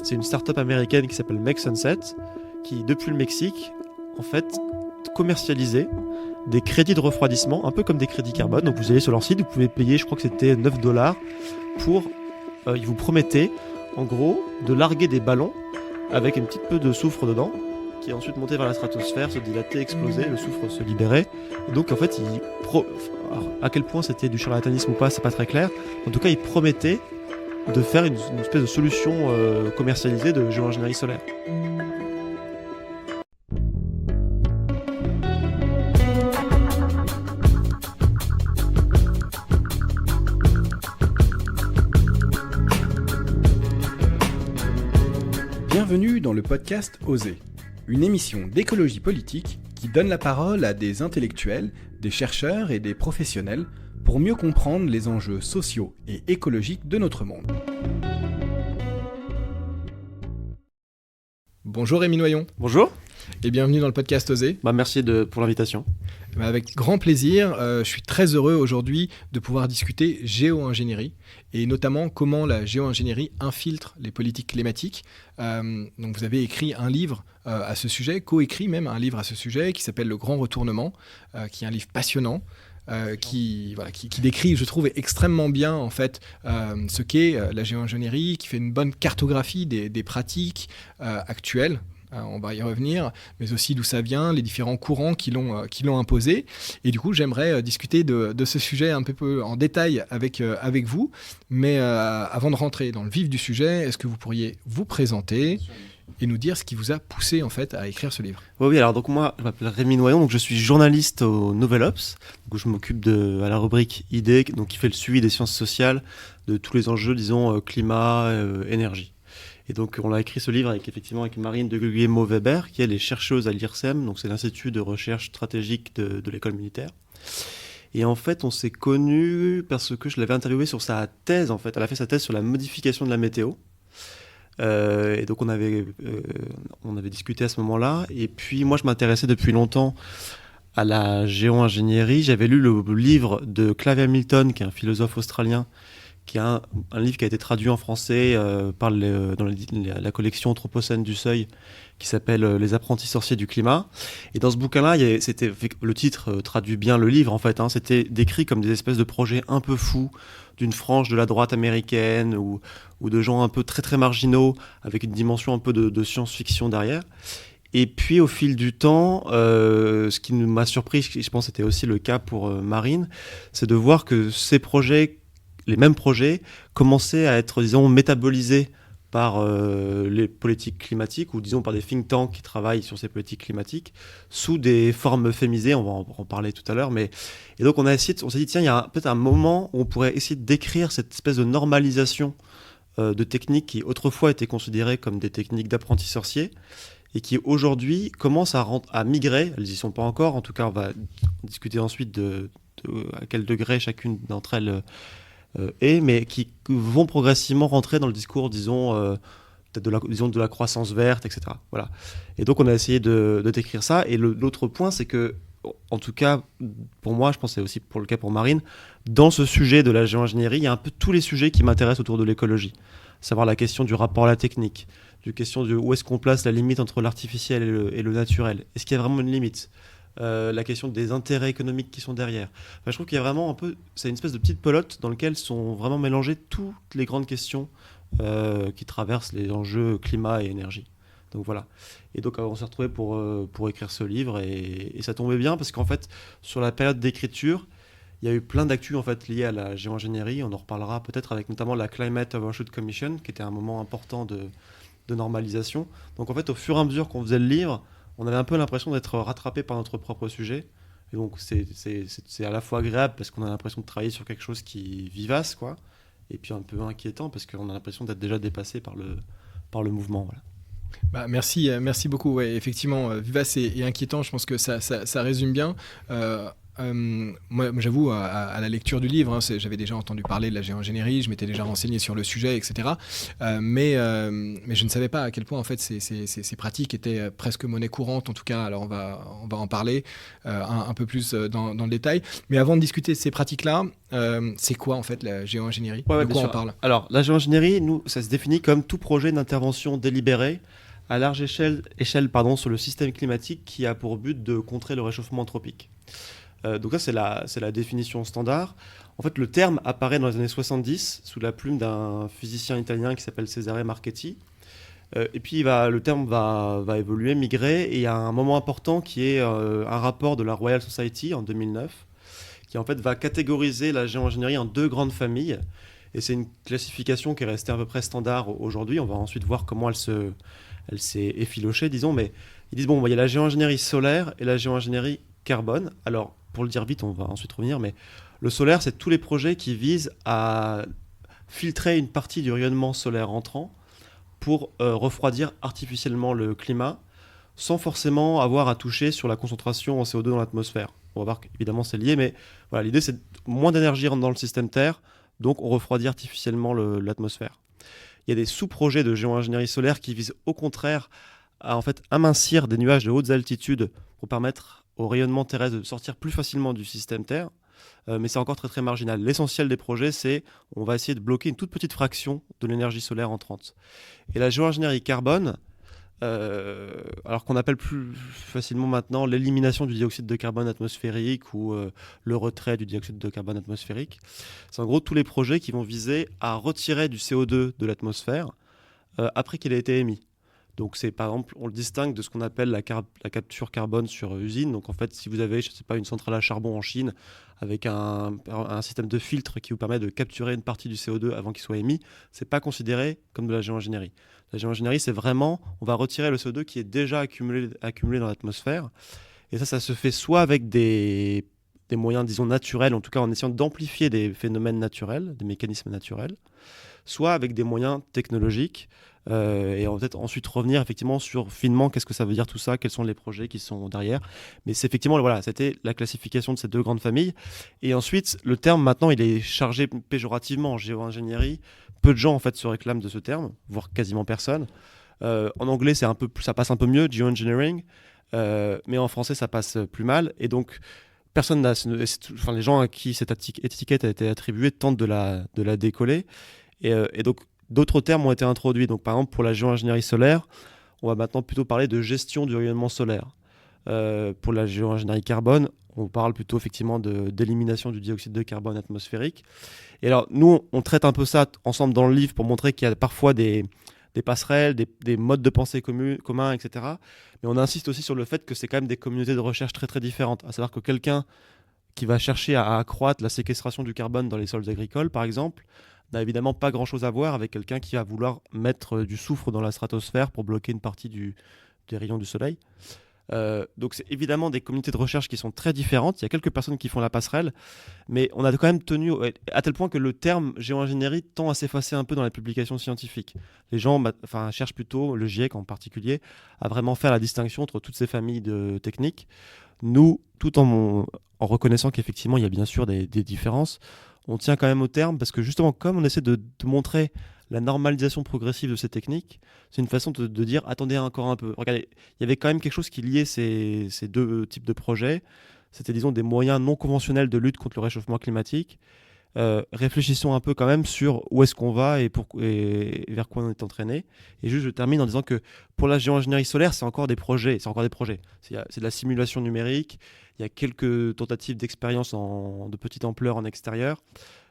C'est une start-up américaine qui s'appelle Make Sunset, qui depuis le Mexique, en fait, commercialisait des crédits de refroidissement, un peu comme des crédits carbone. Donc vous allez sur leur site, vous pouvez payer, je crois que c'était $9 pour... ils vous promettaient, en gros, de larguer des ballons avec un petit peu de soufre dedans, qui est ensuite monté vers la stratosphère, se dilatait, explosait, le soufre se libérait. Et donc en fait, alors, à quel point c'était du charlatanisme ou pas, c'est pas très clair. En tout cas, ils promettaient de faire une espèce de solution commercialisée de géo-ingénierie solaire. Bienvenue dans le podcast Oser, une émission d'écologie politique qui donne la parole à des intellectuels, des chercheurs et des professionnels pour mieux comprendre les enjeux sociaux et écologiques de notre monde. Bonjour Rémi Noyon. Bonjour. Et bienvenue dans le podcast Oser. Merci pour l'invitation. Avec grand plaisir, je suis très heureux aujourd'hui de pouvoir discuter géo-ingénierie et notamment comment la géo-ingénierie infiltre les politiques climatiques. Donc vous avez écrit un livre à ce sujet, co-écrit même un livre à ce sujet qui s'appelle Le Grand Retournement, qui est un livre passionnant. Qui décrit, je trouve, extrêmement bien en fait ce qu'est la géo-ingénierie, qui fait une bonne cartographie des pratiques actuelles. On va y revenir, mais aussi d'où ça vient, les différents courants qui l'ont imposé. Et du coup, j'aimerais discuter de ce sujet un peu en détail avec vous. Mais avant de rentrer dans le vif du sujet, est-ce que vous pourriez vous présenter et nous dire ce qui vous a poussé en fait à écrire ce livre? Oui, alors donc moi, je m'appelle Rémi Noyon, donc je suis journaliste au Nouvel Obs, où je m'occupe à la rubrique idées, donc qui fait le suivi des sciences sociales, de tous les enjeux, disons, climat, énergie. Et donc, on a écrit ce livre avec Marine de Guglielmo-Weber, qui elle est chercheuse à l'IRSEM, donc c'est l'Institut de recherche stratégique de l'école militaire. Et en fait, on s'est connus parce que je l'avais interviewée sur sa thèse, en fait. Elle a fait sa thèse sur la modification de la météo. Et donc, on avait discuté à ce moment-là. Et puis, moi, je m'intéressais depuis longtemps à la géo-ingénierie. J'avais lu le livre de Clive Hamilton, qui est un philosophe australien, qui est un livre qui a été traduit en français dans la collection Anthropocène du Seuil, qui s'appelle Les apprentis sorciers du climat. Et dans ce bouquin-là, le titre traduit bien le livre, en fait. C'était décrit comme des espèces de projets un peu fous d'une frange de la droite américaine ou de gens un peu très très marginaux, avec une dimension un peu de science-fiction derrière. Et puis au fil du temps, ce qui m'a surpris, je pense que c'était aussi le cas pour Marine, c'est de voir que ces projets, les mêmes projets, commençaient à être, disons, métabolisés par les politiques climatiques ou, disons, par des think tanks qui travaillent sur ces politiques climatiques sous des formes euphémisées, on va en parler tout à l'heure. Et donc, on s'est dit, tiens, il y a peut-être un moment où on pourrait essayer de décrire cette espèce de normalisation de techniques qui autrefois étaient considérées comme des techniques d'apprentis sorciers et qui aujourd'hui commencent à migrer. Elles n'y sont pas encore, en tout cas, on va discuter ensuite à quel degré chacune d'entre elles mais qui vont progressivement rentrer dans le discours, disons, peut-être de la croissance verte, etc. Voilà. Et donc, on a essayé de décrire ça. Et l'autre point, c'est que, en tout cas, pour moi, je pense que c'est aussi le cas pour Marine, dans ce sujet de la géo-ingénierie, il y a un peu tous les sujets qui m'intéressent autour de l'écologie. Savoir la question du rapport à la technique, la question de où est-ce qu'on place la limite entre l'artificiel et le naturel. Est-ce qu'il y a vraiment une limite ? La question des intérêts économiques qui sont derrière. Enfin, je trouve qu'il y a vraiment c'est une espèce de petite pelote dans laquelle sont vraiment mélangées toutes les grandes questions qui traversent les enjeux climat et énergie. Donc voilà. Et donc on s'est retrouvés pour écrire ce livre et ça tombait bien parce qu'en fait, sur la période d'écriture, il y a eu plein d'actus en fait liées à la géo-ingénierie. On en reparlera peut-être avec notamment la Climate Overshoot Commission, qui était un moment important de normalisation. Donc en fait, au fur et à mesure qu'on faisait le livre, on avait un peu l'impression d'être rattrapé par notre propre sujet. Et donc, c'est à la fois agréable parce qu'on a l'impression de travailler sur quelque chose qui est vivace, quoi, et puis un peu inquiétant parce qu'on a l'impression d'être déjà dépassé par le mouvement. Voilà. Merci beaucoup. Ouais, effectivement, vivace et inquiétant, je pense que ça résume bien. Moi, j'avoue, à la lecture du livre, j'avais déjà entendu parler de la géo-ingénierie, je m'étais déjà renseigné sur le sujet, etc. Mais je ne savais pas à quel point en fait ces pratiques étaient presque monnaie courante. En tout cas, alors on va en parler un peu plus dans le détail. Mais avant de discuter de ces pratiques-là, c'est quoi en fait la géo-ingénierie? Ouais, De bien quoi on sûr. parle? Alors, la géo-ingénierie, nous, ça se définit comme tout projet d'intervention délibéré à large échelle sur le système climatique qui a pour but de contrer le réchauffement anthropique. Donc ça, c'est la définition standard. En fait, le terme apparaît dans les années 70 sous la plume d'un physicien italien qui s'appelle Cesare Marchetti. Et puis le terme va évoluer, migrer, et il y a un moment important qui est un rapport de la Royal Society en 2009 qui en fait va catégoriser la géo-ingénierie en deux grandes familles. Et c'est une classification qui est restée à peu près standard aujourd'hui. On va ensuite voir comment elle s'est effilochée, disons. Mais ils disent, bon, il y a la géo-ingénierie solaire et la géo-ingénierie carbone. Alors, pour le dire vite, on va ensuite revenir. Mais le solaire, c'est tous les projets qui visent à filtrer une partie du rayonnement solaire entrant pour refroidir artificiellement le climat sans forcément avoir à toucher sur la concentration en CO2 dans l'atmosphère. On va voir qu'évidemment c'est lié, mais voilà, l'idée c'est moins d'énergie rentre dans le système Terre, donc on refroidit artificiellement l'atmosphère. Il y a des sous-projets de géo-ingénierie solaire qui visent au contraire à en fait amincir des nuages de hautes altitudes pour permettre au rayonnement terrestre de sortir plus facilement du système Terre, mais c'est encore très très marginal. L'essentiel des projets, c'est on va essayer de bloquer une toute petite fraction de l'énergie solaire entrante. Et la géo-ingénierie carbone, alors qu'on appelle plus facilement maintenant l'élimination du dioxyde de carbone atmosphérique ou le retrait du dioxyde de carbone atmosphérique. C'est en gros tous les projets qui vont viser à retirer du CO2 de l'atmosphère après qu'il ait été émis. Donc c'est par exemple, on le distingue de ce qu'on appelle la capture carbone sur usine. Donc en fait, si vous avez, je sais pas, une centrale à charbon en Chine avec un système de filtre qui vous permet de capturer une partie du CO2 avant qu'il soit émis, c'est pas considéré comme de la géo-ingénierie. La géo-ingénierie, c'est vraiment, on va retirer le CO2 qui est déjà accumulé dans l'atmosphère. Et ça se fait soit avec des moyens, disons, naturels, en tout cas en essayant d'amplifier des phénomènes naturels, des mécanismes naturels, soit avec des moyens technologiques. Et on va peut-être ensuite revenir effectivement sur finement qu'est-ce que ça veut dire tout ça, quels sont les projets qui sont derrière. Mais c'est effectivement, voilà, c'était la classification de ces deux grandes familles. Et ensuite, le terme maintenant, il est chargé péjorativement en géo-ingénierie. Peu de gens en fait se réclament de ce terme, voire quasiment personne. En anglais, ça passe un peu mieux, geoengineering, mais en français, ça passe plus mal. Et donc, personne n'a, enfin, les gens à qui cette étiquette a été attribuée tentent de la décoller. Et donc, d'autres termes ont été introduits. Donc, par exemple, pour la géo-ingénierie solaire, on va maintenant plutôt parler de gestion du rayonnement solaire. Pour la géo-ingénierie carbone, on parle plutôt effectivement d'élimination du dioxyde de carbone atmosphérique. Et alors, nous, on traite un peu ça ensemble dans le livre pour montrer qu'il y a parfois des passerelles, des modes de pensée communs, etc. Mais on insiste aussi sur le fait que c'est quand même des communautés de recherche très très différentes. À savoir que quelqu'un qui va chercher à accroître la séquestration du carbone dans les sols agricoles, par exemple, n'a évidemment pas grand-chose à voir avec quelqu'un qui va vouloir mettre du soufre dans la stratosphère pour bloquer une partie des rayons du soleil. Donc c'est évidemment des communautés de recherche qui sont très différentes. Il y a quelques personnes qui font la passerelle, mais on a quand même tenu à tel point que le terme géo-ingénierie tend à s'effacer un peu dans les publications scientifiques. Les gens cherchent plutôt, le GIEC en particulier, à vraiment faire la distinction entre toutes ces familles de techniques. Nous, tout en reconnaissant qu'effectivement il y a bien sûr des différences, on tient quand même au terme parce que justement comme on essaie de montrer la normalisation progressive de ces techniques, c'est une façon de dire attendez encore un peu. Regardez, il y avait quand même quelque chose qui liait ces deux types de projets. C'était disons des moyens non conventionnels de lutte contre le réchauffement climatique. Réfléchissons un peu quand même sur où est-ce qu'on va et vers quoi on est entraîné. Et juste je termine en disant que pour la géo-ingénierie solaire, c'est encore des projets. C'est de la simulation numérique. Il y a quelques tentatives d'expérience de petite ampleur en extérieur.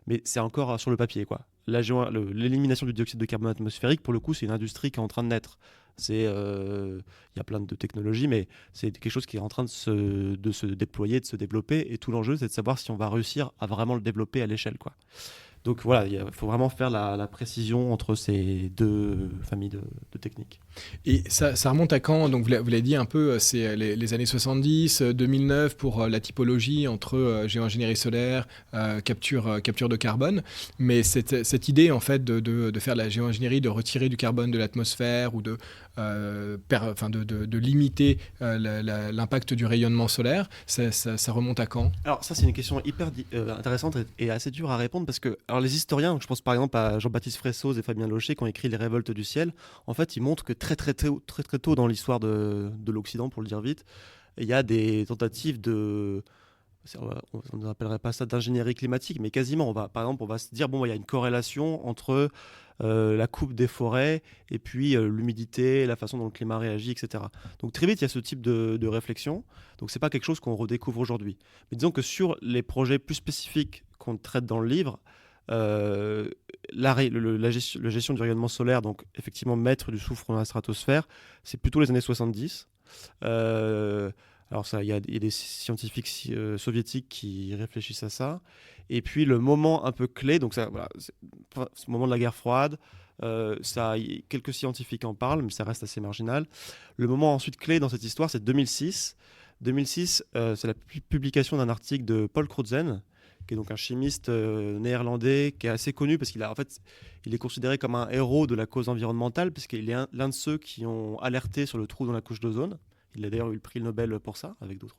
Mais c'est encore sur le papier, quoi. L'élimination du dioxyde de carbone atmosphérique, pour le coup, c'est une industrie qui est en train de naître. Il y a plein de technologies, mais c'est quelque chose qui est en train de se déployer, de se développer. Et tout l'enjeu, c'est de savoir si on va réussir à vraiment le développer à l'échelle, quoi. Donc voilà, il faut vraiment faire la précision entre ces deux familles de techniques. Et ça remonte à quand? Donc, vous l'avez dit un peu, c'est les années 70, 2009 pour la typologie entre géoingénierie solaire, capture de carbone. Mais cette idée, en fait, de faire de la géoingénierie, de retirer du carbone de l'atmosphère ou de limiter l'impact du rayonnement solaire, ça remonte à quand? Alors ça, c'est une question hyper intéressante et assez dure à répondre parce que alors les historiens, je pense par exemple à Jean-Baptiste Fressoz et Fabien Locher qui ont écrit Les Révoltes du ciel, en fait, ils montrent que très tôt dans l'histoire de l'Occident, pour le dire vite, il y a des tentatives de on n'appellerait pas ça d'ingénierie climatique, mais quasiment. Par exemple, on va se dire bon, il y a une corrélation entre la coupe des forêts et puis l'humidité, la façon dont le climat réagit, etc. Donc très vite, il y a ce type de réflexion. Donc c'est pas quelque chose qu'on redécouvre aujourd'hui. Mais disons que sur les projets plus spécifiques qu'on traite dans le livre, euh, la gestion du rayonnement solaire, donc effectivement mettre du soufre dans la stratosphère, c'est plutôt les années 70. Euh, alors ça, il y a des scientifiques soviétiques qui réfléchissent à ça. Et puis le moment un peu clé, donc ça, voilà, ce moment de la guerre froide, quelques scientifiques en parlent, mais ça reste assez marginal. Le moment ensuite clé dans cette histoire, c'est 2006. 2006, c'est la publication d'un article de Paul Crutzen, qui est donc un chimiste néerlandais qui est assez connu parce en fait, il est considéré comme un héros de la cause environnementale puisqu'il est l'un de ceux qui ont alerté sur le trou dans la couche d'ozone. Il a d'ailleurs eu le prix Nobel pour ça, avec d'autres.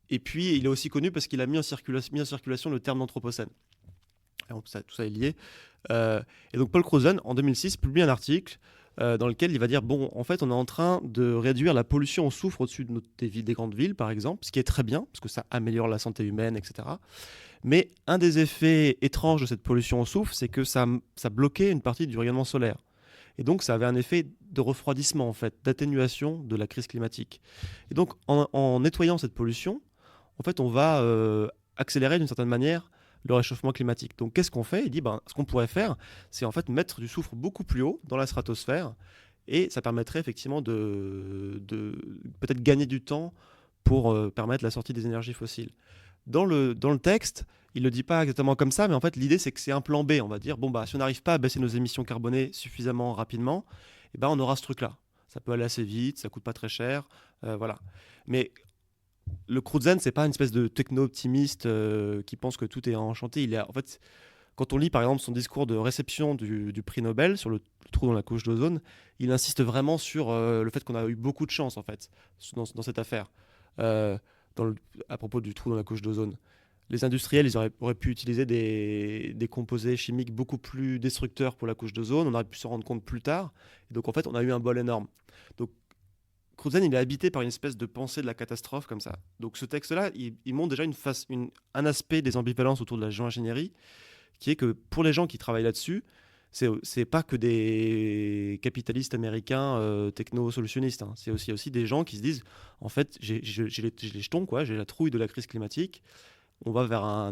Et puis, il est aussi connu parce qu'il a mis en circulation le terme d'anthropocène. Tout ça est lié. Et donc, Paul Crutzen, en 2006, publie un article dans lequel il va dire bon, en fait, on est en train de réduire la pollution au soufre au-dessus des grandes villes, par exemple, ce qui est très bien, parce que ça améliore la santé humaine, etc. Mais un des effets étranges de cette pollution au soufre, c'est que ça bloquait une partie du rayonnement solaire. Et donc, ça avait un effet de refroidissement, en fait, d'atténuation de la crise climatique. Et donc, en nettoyant cette pollution, en fait, on va accélérer d'une certaine manière le réchauffement climatique. Donc, qu'est-ce qu'on fait? Il dit, ce qu'on pourrait faire, c'est en fait mettre du soufre beaucoup plus haut dans la stratosphère, et ça permettrait effectivement de peut-être gagner du temps pour permettre la sortie des énergies fossiles. Dans le texte, il ne le dit pas exactement comme ça, mais en fait, l'idée, c'est que c'est un plan B. On va dire, si on n'arrive pas à baisser nos émissions carbonées suffisamment rapidement, on aura ce truc-là. Ça peut aller assez vite, ça coûte pas très cher, voilà. Mais le Crutzen, c'est pas une espèce de techno-optimiste qui pense que tout est enchanté. En fait, quand on lit par exemple son discours de réception du prix Nobel sur le trou dans la couche d'ozone, il insiste vraiment sur le fait qu'on a eu beaucoup de chance en fait dans cette affaire. Euh, à propos du trou dans la couche d'ozone. Les industriels, ils auraient pu utiliser des composés chimiques beaucoup plus destructeurs pour la couche d'ozone. On aurait pu s'en rendre compte plus tard. Et donc, en fait, on a eu un bol énorme. Donc, Crutzen, il est habité par une espèce de pensée de la catastrophe comme ça. Donc, ce texte-là, il montre déjà un aspect des ambivalences autour de la géoingénierie, qui est que pour les gens qui travaillent là-dessus, c'est pas que des capitalistes américains techno-solutionnistes. Hein. C'est aussi des gens qui se disent, en fait, j'ai les jetons, quoi, j'ai la trouille de la crise climatique. On va vers un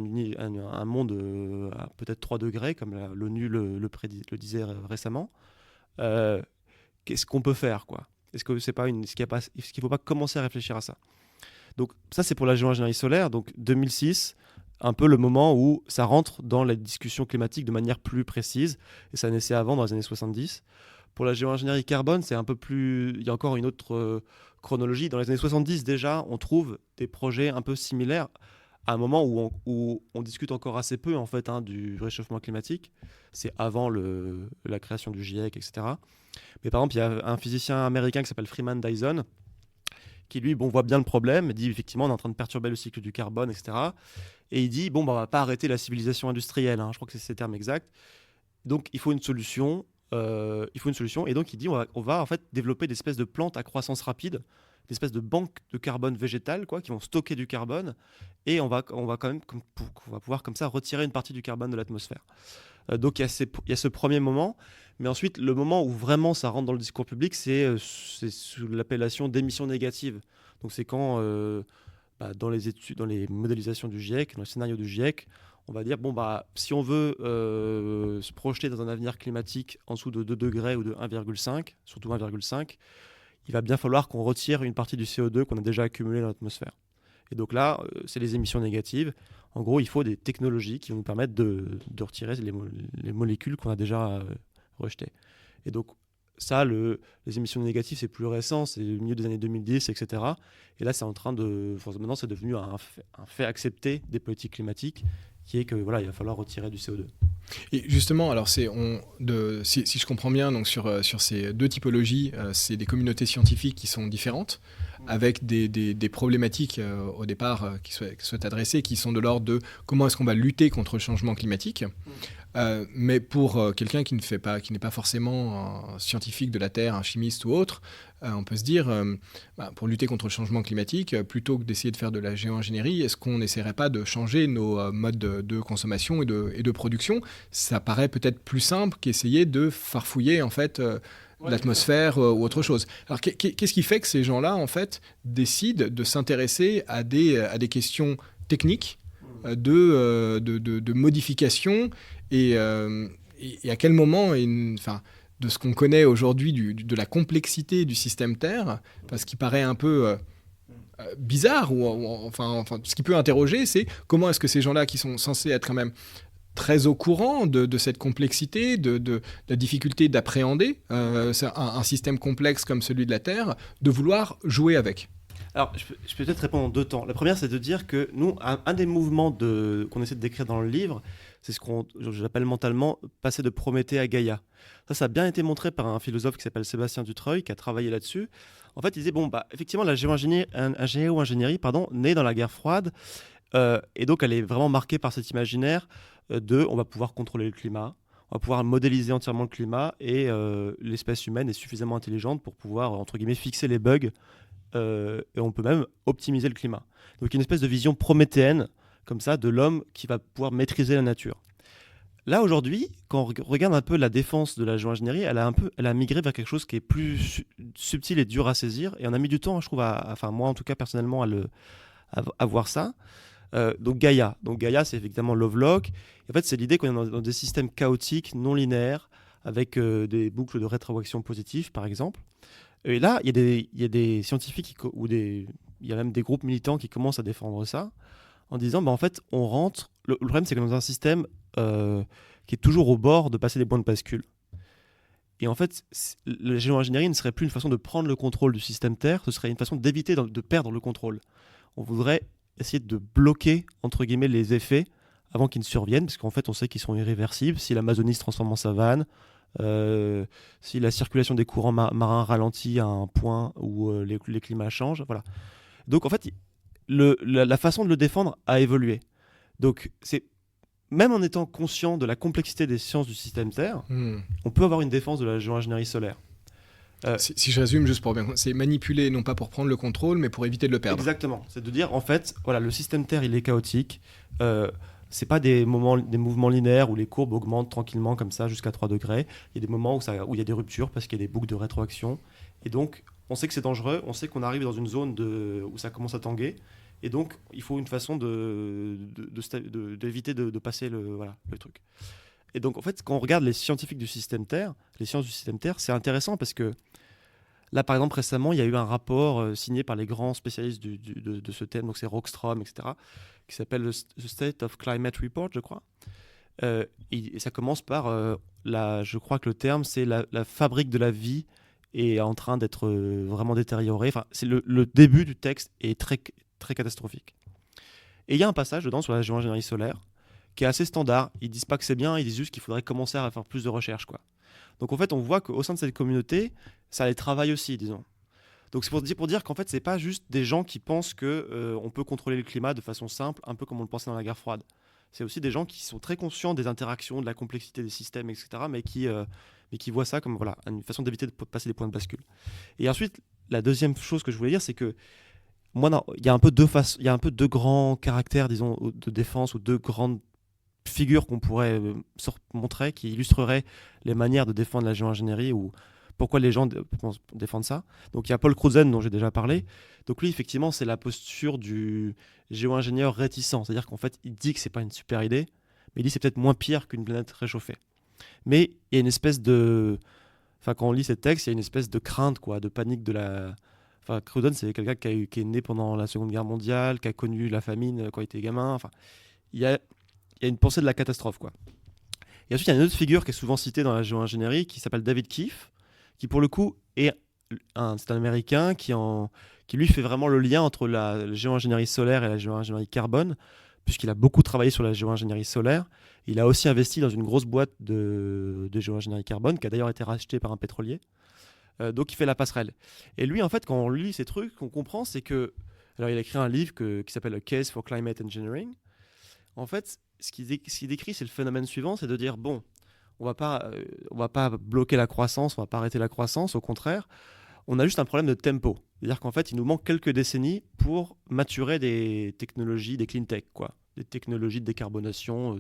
monde à peut-être 3 degrés, comme l'ONU le disait récemment. Qu'est-ce qu'on peut faire, quoi? Est-ce qu'il ne faut pas commencer à réfléchir à ça? Donc ça, c'est pour la géoingénierie solaire. Donc 2006, un peu le moment où ça rentre dans la discussion climatique de manière plus précise. Et ça naissait avant, dans les années 70. Pour la géoingénierie carbone, c'est un peu plus... Il y a encore une autre chronologie. Dans les années 70, déjà, on trouve des projets un peu similaires à un moment où on discute encore assez peu en fait, du réchauffement climatique. C'est avant la création du GIEC, etc. Mais par exemple, il y a un physicien américain qui s'appelle Freeman Dyson, qui lui voit bien le problème, dit effectivement on est en train de perturber le cycle du carbone, etc. Et il dit on va pas arrêter la civilisation industrielle, je crois que c'est ces termes exacts. Donc il faut une solution, et donc il dit on va en fait développer des espèces de plantes à croissance rapide, des espèces de banques de carbone végétal qui vont stocker du carbone, et on va pouvoir comme ça retirer une partie du carbone de l'atmosphère. Donc il y a ce premier moment, mais ensuite le moment où vraiment ça rentre dans le discours public, c'est sous l'appellation d'émissions négatives. Donc c'est quand dans les études, dans les modélisations du GIEC, dans les scénarios du GIEC, on va dire si on veut se projeter dans un avenir climatique en dessous de 2 degrés ou de 1,5, surtout 1,5, il va bien falloir qu'on retire une partie du CO2 qu'on a déjà accumulé dans l'atmosphère. Et donc là, c'est les émissions négatives. En gros, il faut des technologies qui vont nous permettre de retirer les molécules qu'on a déjà rejetées. Et donc, ça, les émissions négatives, c'est plus récent, c'est le milieu des années 2010, etc. Et là, c'est en train de... Maintenant, c'est devenu un fait accepté des politiques climatiques, qui est que voilà, il va falloir retirer du CO2. Et justement, alors si je comprends bien, donc sur ces deux typologies, c'est des communautés scientifiques qui sont différentes, avec des problématiques au départ qui souhaitent adresser, qui sont de l'ordre de comment est-ce qu'on va lutter contre le changement climatique. Mais pour quelqu'un qui n'est pas forcément un scientifique de la Terre, un chimiste ou autre, on peut se dire, pour lutter contre le changement climatique, plutôt que d'essayer de faire de la géo-ingénierie, est-ce qu'on n'essaierait pas de changer nos modes de consommation et de production ? Ça paraît peut-être plus simple qu'essayer de farfouiller en fait l'atmosphère ou autre chose. Alors qu'est-ce qui fait que ces gens-là en fait décident de s'intéresser à des questions techniques de modification et à quel moment de ce qu'on connaît aujourd'hui de la complexité du système Terre, parce qu'il paraît un peu bizarre, enfin, ce qui peut interroger, c'est comment est-ce que ces gens-là qui sont censés être quand même très au courant de cette complexité, de la difficulté d'appréhender un système complexe comme celui de la Terre, de vouloir jouer avec. Alors, je peux peut-être répondre en deux temps. La première, c'est de dire que nous, un des mouvements qu'on essaie de décrire dans le livre, c'est ce que j'appelle mentalement passer de Prométhée à Gaïa. Ça a bien été montré par un philosophe qui s'appelle Sébastien Dutreuil, qui a travaillé là-dessus. En fait, il disait, effectivement, la géo-ingénierie naît dans la guerre froide, et donc elle est vraiment marquée par cet imaginaire on va pouvoir contrôler le climat, on va pouvoir modéliser entièrement le climat, et l'espèce humaine est suffisamment intelligente pour pouvoir, entre guillemets, fixer les bugs, et on peut même optimiser le climat. Donc une espèce de vision prométhéenne, comme ça, de l'homme qui va pouvoir maîtriser la nature. Là, aujourd'hui, quand on regarde un peu la défense de la géo-ingénierie, elle a migré vers quelque chose qui est plus subtil et dur à saisir, et on a mis du temps, je trouve, moi en tout cas personnellement, à voir ça. Donc Gaïa, c'est évidemment Lovelock. En fait, c'est l'idée qu'on est dans des systèmes chaotiques, non linéaires, avec des boucles de rétroaction positives, par exemple. Et là, il y a des scientifiques il y a même des groupes militants qui commencent à défendre ça, en disant, en fait, on rentre... Le problème, c'est que dans un système qui est toujours au bord de passer des points de bascule. Et en fait, la géo-ingénierie ne serait plus une façon de prendre le contrôle du système Terre, ce serait une façon d'éviter de perdre le contrôle. On voudrait essayer de bloquer, entre guillemets, les effets avant qu'ils ne surviennent, parce qu'en fait, on sait qu'ils sont irréversibles. Si l'Amazonie se transforme en savane, si la circulation des courants marins ralentit à un point où les climats changent, voilà. Donc, en fait, la façon de le défendre a évolué. Donc, même en étant conscient de la complexité des sciences du système Terre, on peut avoir une défense de la géo-ingénierie solaire. Si je résume juste pour bien comprendre, c'est manipuler non pas pour prendre le contrôle, mais pour éviter de le perdre. Exactement. C'est de dire, en fait, voilà, le système Terre, il est chaotique. C'est pas des mouvements linéaires où les courbes augmentent tranquillement comme ça jusqu'à 3 degrés. Il y a des moments où il y a des ruptures parce qu'il y a des boucles de rétroaction. Et donc, on sait que c'est dangereux. On sait qu'on arrive dans une zone où ça commence à tanguer. Et donc, il faut une façon d'éviter de passer le truc. Et donc, en fait, quand on regarde les scientifiques du système Terre, les sciences du système Terre, c'est intéressant parce que là, par exemple, récemment, il y a eu un rapport signé par les grands spécialistes de ce thème, donc c'est Rockstrom, etc., qui s'appelle The State of Climate Report, je crois. Et ça commence par, je crois que le terme, c'est la fabrique de la vie est en train d'être vraiment détériorée. Enfin, c'est le début du texte est très, très catastrophique. Et il y a un passage dedans sur la géo-ingénierie solaire qui est assez standard. Ils disent pas que c'est bien, ils disent juste qu'il faudrait commencer à faire plus de recherches, quoi. Donc en fait, on voit qu'au sein de cette communauté, ça les travaille aussi, disons. Donc c'est pour dire qu'en fait, c'est pas juste des gens qui pensent que on peut contrôler le climat de façon simple, un peu comme on le pensait dans la guerre froide. C'est aussi des gens qui sont très conscients des interactions, de la complexité des systèmes, etc., mais qui voient ça comme voilà, une façon d'éviter de passer des points de bascule. Et ensuite, la deuxième chose que je voulais dire, c'est que il y a un peu deux grands caractères, disons, de défense, ou deux grandes figures qu'on pourrait montrer qui illustreraient les manières de défendre la géo-ingénierie ou pourquoi les gens défendent ça. Donc il y a Paul Crutzen dont j'ai déjà parlé. Donc lui, effectivement, c'est la posture du géo-ingénieur réticent. C'est-à-dire qu'en fait, il dit que c'est pas une super idée, mais il dit que c'est peut-être moins pire qu'une planète réchauffée. Mais il y a une espèce de... Enfin, quand on lit ces textes, il y a une espèce de crainte, quoi, de panique de Enfin, Cruden, c'est quelqu'un qui est né pendant la Seconde Guerre mondiale, qui a connu la famine quand il était gamin. Enfin, il y a une pensée de la catastrophe, quoi. Et ensuite, il y a une autre figure qui est souvent citée dans la géo-ingénierie qui s'appelle David Keefe, qui pour le coup c'est un Américain qui lui fait vraiment le lien entre la géo-ingénierie solaire et la géo-ingénierie carbone, puisqu'il a beaucoup travaillé sur la géo-ingénierie solaire. Il a aussi investi dans une grosse boîte de géo-ingénierie carbone, qui a d'ailleurs été rachetée par un pétrolier. Donc il fait la passerelle. Et lui, en fait, quand on lit ces trucs, on comprend, c'est que... Alors il a écrit un livre qui s'appelle A Case for Climate Engineering. En fait, ce qu'il décrit, c'est le phénomène suivant, c'est de dire, bon, on va pas bloquer la croissance, on va pas arrêter la croissance, au contraire, on a juste un problème de tempo. C'est-à-dire qu'en fait, il nous manque quelques décennies pour maturer des technologies, des clean tech, quoi. Des technologies de décarbonation,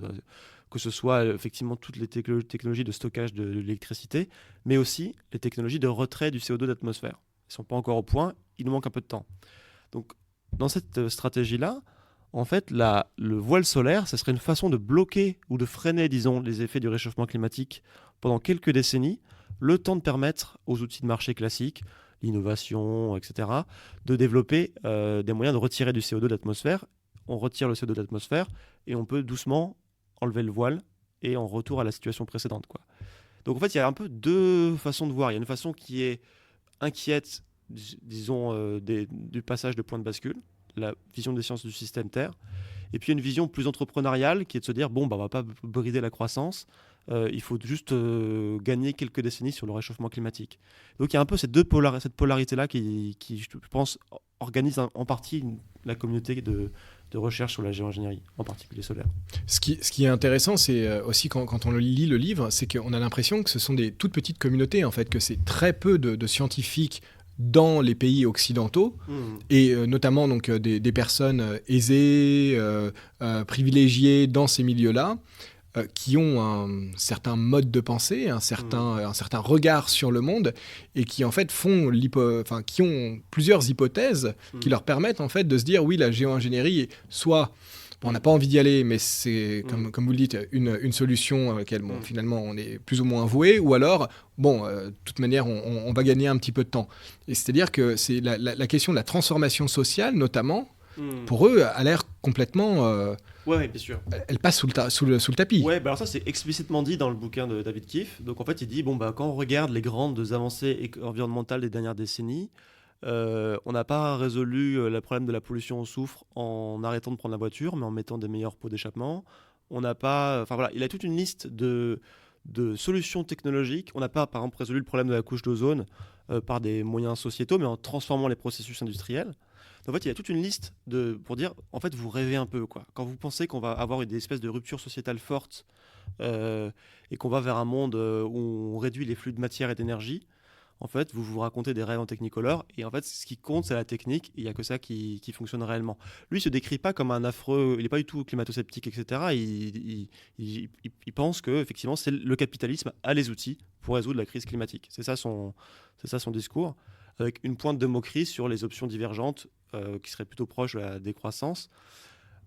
que ce soit effectivement toutes les technologies de stockage de l'électricité, mais aussi les technologies de retrait du CO2 de l'atmosphère. Ils ne sont pas encore au point, il nous manque un peu de temps. Donc, dans cette stratégie-là, en fait, le voile solaire, ça serait une façon de bloquer ou de freiner, disons, les effets du réchauffement climatique pendant quelques décennies, le temps de permettre aux outils de marché classiques, l'innovation, etc., de développer des moyens de retirer du CO2 de l'atmosphère. On retire le CO2 de l'atmosphère et on peut doucement enlever le voile et en retour à la situation précédente, quoi. Donc en fait, il y a un peu deux façons de voir. Il y a une façon qui est inquiète, disons, du passage de point de bascule, la vision des sciences du système Terre. Et puis une vision plus entrepreneuriale qui est de se dire, bon, bah, on ne va pas brider la croissance, il faut juste gagner quelques décennies sur le réchauffement climatique. Donc il y a un peu cette polarité-là qui, je pense, organise en partie la communauté de recherche sur la géo-ingénierie, en particulier solaire. Ce qui est intéressant, c'est aussi quand on lit le livre, c'est qu'on a l'impression que ce sont des toutes petites communautés, en fait, que c'est très peu de scientifiques dans les pays occidentaux, et notamment donc, des personnes aisées, privilégiées dans ces milieux-là, qui ont un certain mode de pensée, un certain regard sur le monde, et qui en fait qui ont plusieurs hypothèses qui leur permettent en fait de se dire oui, la géo-ingénierie, soit on n'a pas envie d'y aller, mais c'est, comme vous le dites, une solution à laquelle finalement on est plus ou moins voué, ou alors, de toute manière, on va gagner un petit peu de temps. Et c'est-à-dire que c'est la question de la transformation sociale, notamment, pour eux, a l'air complètement... Ouais, bien sûr. Elle passe sous le tapis. Ouais, bah alors ça c'est explicitement dit dans le bouquin de David Keefe. Donc en fait il dit, quand on regarde les grandes avancées environnementales des dernières décennies, on n'a pas résolu le problème de la pollution au soufre en arrêtant de prendre la voiture, mais en mettant des meilleurs pots d'échappement. On n'a pas... Enfin voilà, il a toute une liste de solutions technologiques. On n'a pas, par exemple, résolu le problème de la couche d'ozone par des moyens sociétaux, mais en transformant les processus industriels. En fait, il y a toute une liste pour dire, en fait, vous rêvez un peu, quoi. Quand vous pensez qu'on va avoir une espèce de rupture sociétale forte et qu'on va vers un monde où on réduit les flux de matière et d'énergie, en fait, vous vous racontez des rêves en technicolor, et en fait, ce qui compte, c'est la technique, et il n'y a que ça qui fonctionne réellement. Lui, il se décrit pas comme un affreux, il n'est pas du tout climato-sceptique, etc. Il pense que, effectivement, c'est le capitalisme a les outils pour résoudre la crise climatique. C'est ça son discours, avec une pointe de moquerie sur les options divergentes qui seraient plutôt proches de la décroissance,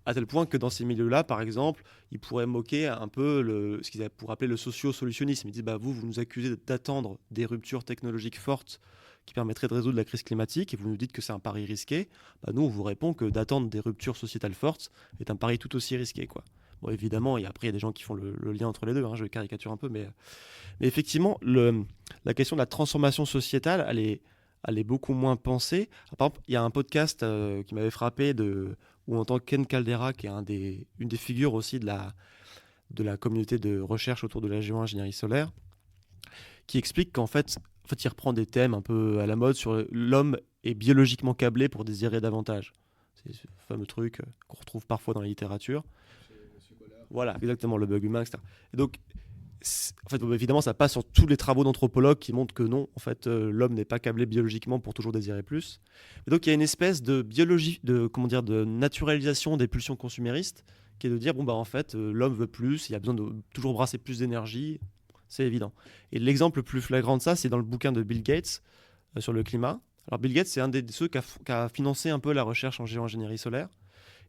à tel point que dans ces milieux-là, par exemple, ils pourraient moquer un peu ce qu'ils pourraient appeler le socio-solutionnisme. Ils disent, vous nous accusez d'attendre des ruptures technologiques fortes qui permettraient de résoudre la crise climatique, et vous nous dites que c'est un pari risqué. Nous, on vous répond que d'attendre des ruptures sociétales fortes est un pari tout aussi risqué, quoi. Bon, évidemment, et après, il y a des gens qui font le lien entre les deux, je caricature un peu, mais effectivement, la question de la transformation sociétale, elle est beaucoup moins pensée. Par exemple, il y a un podcast qui m'avait frappé où on entend Ken Caldeira, qui est une des figures aussi de la communauté de recherche autour de la géo-ingénierie solaire, qui explique qu'en fait, il reprend des thèmes un peu à la mode sur l'homme est biologiquement câblé pour désirer davantage. C'est ce fameux truc qu'on retrouve parfois dans la littérature. Voilà, exactement, le bug humain, etc. Et donc, en fait, évidemment, ça passe sur tous les travaux d'anthropologues qui montrent que non, en fait, l'homme n'est pas câblé biologiquement pour toujours désirer plus. Et donc, il y a une espèce de biologie, de naturalisation des pulsions consuméristes, qui est de dire, en fait, l'homme veut plus, il a besoin de toujours brasser plus d'énergie, c'est évident. Et l'exemple le plus flagrant de ça, c'est dans le bouquin de Bill Gates sur le climat. Alors, Bill Gates, c'est un de ceux qui a financé un peu la recherche en géo-ingénierie solaire.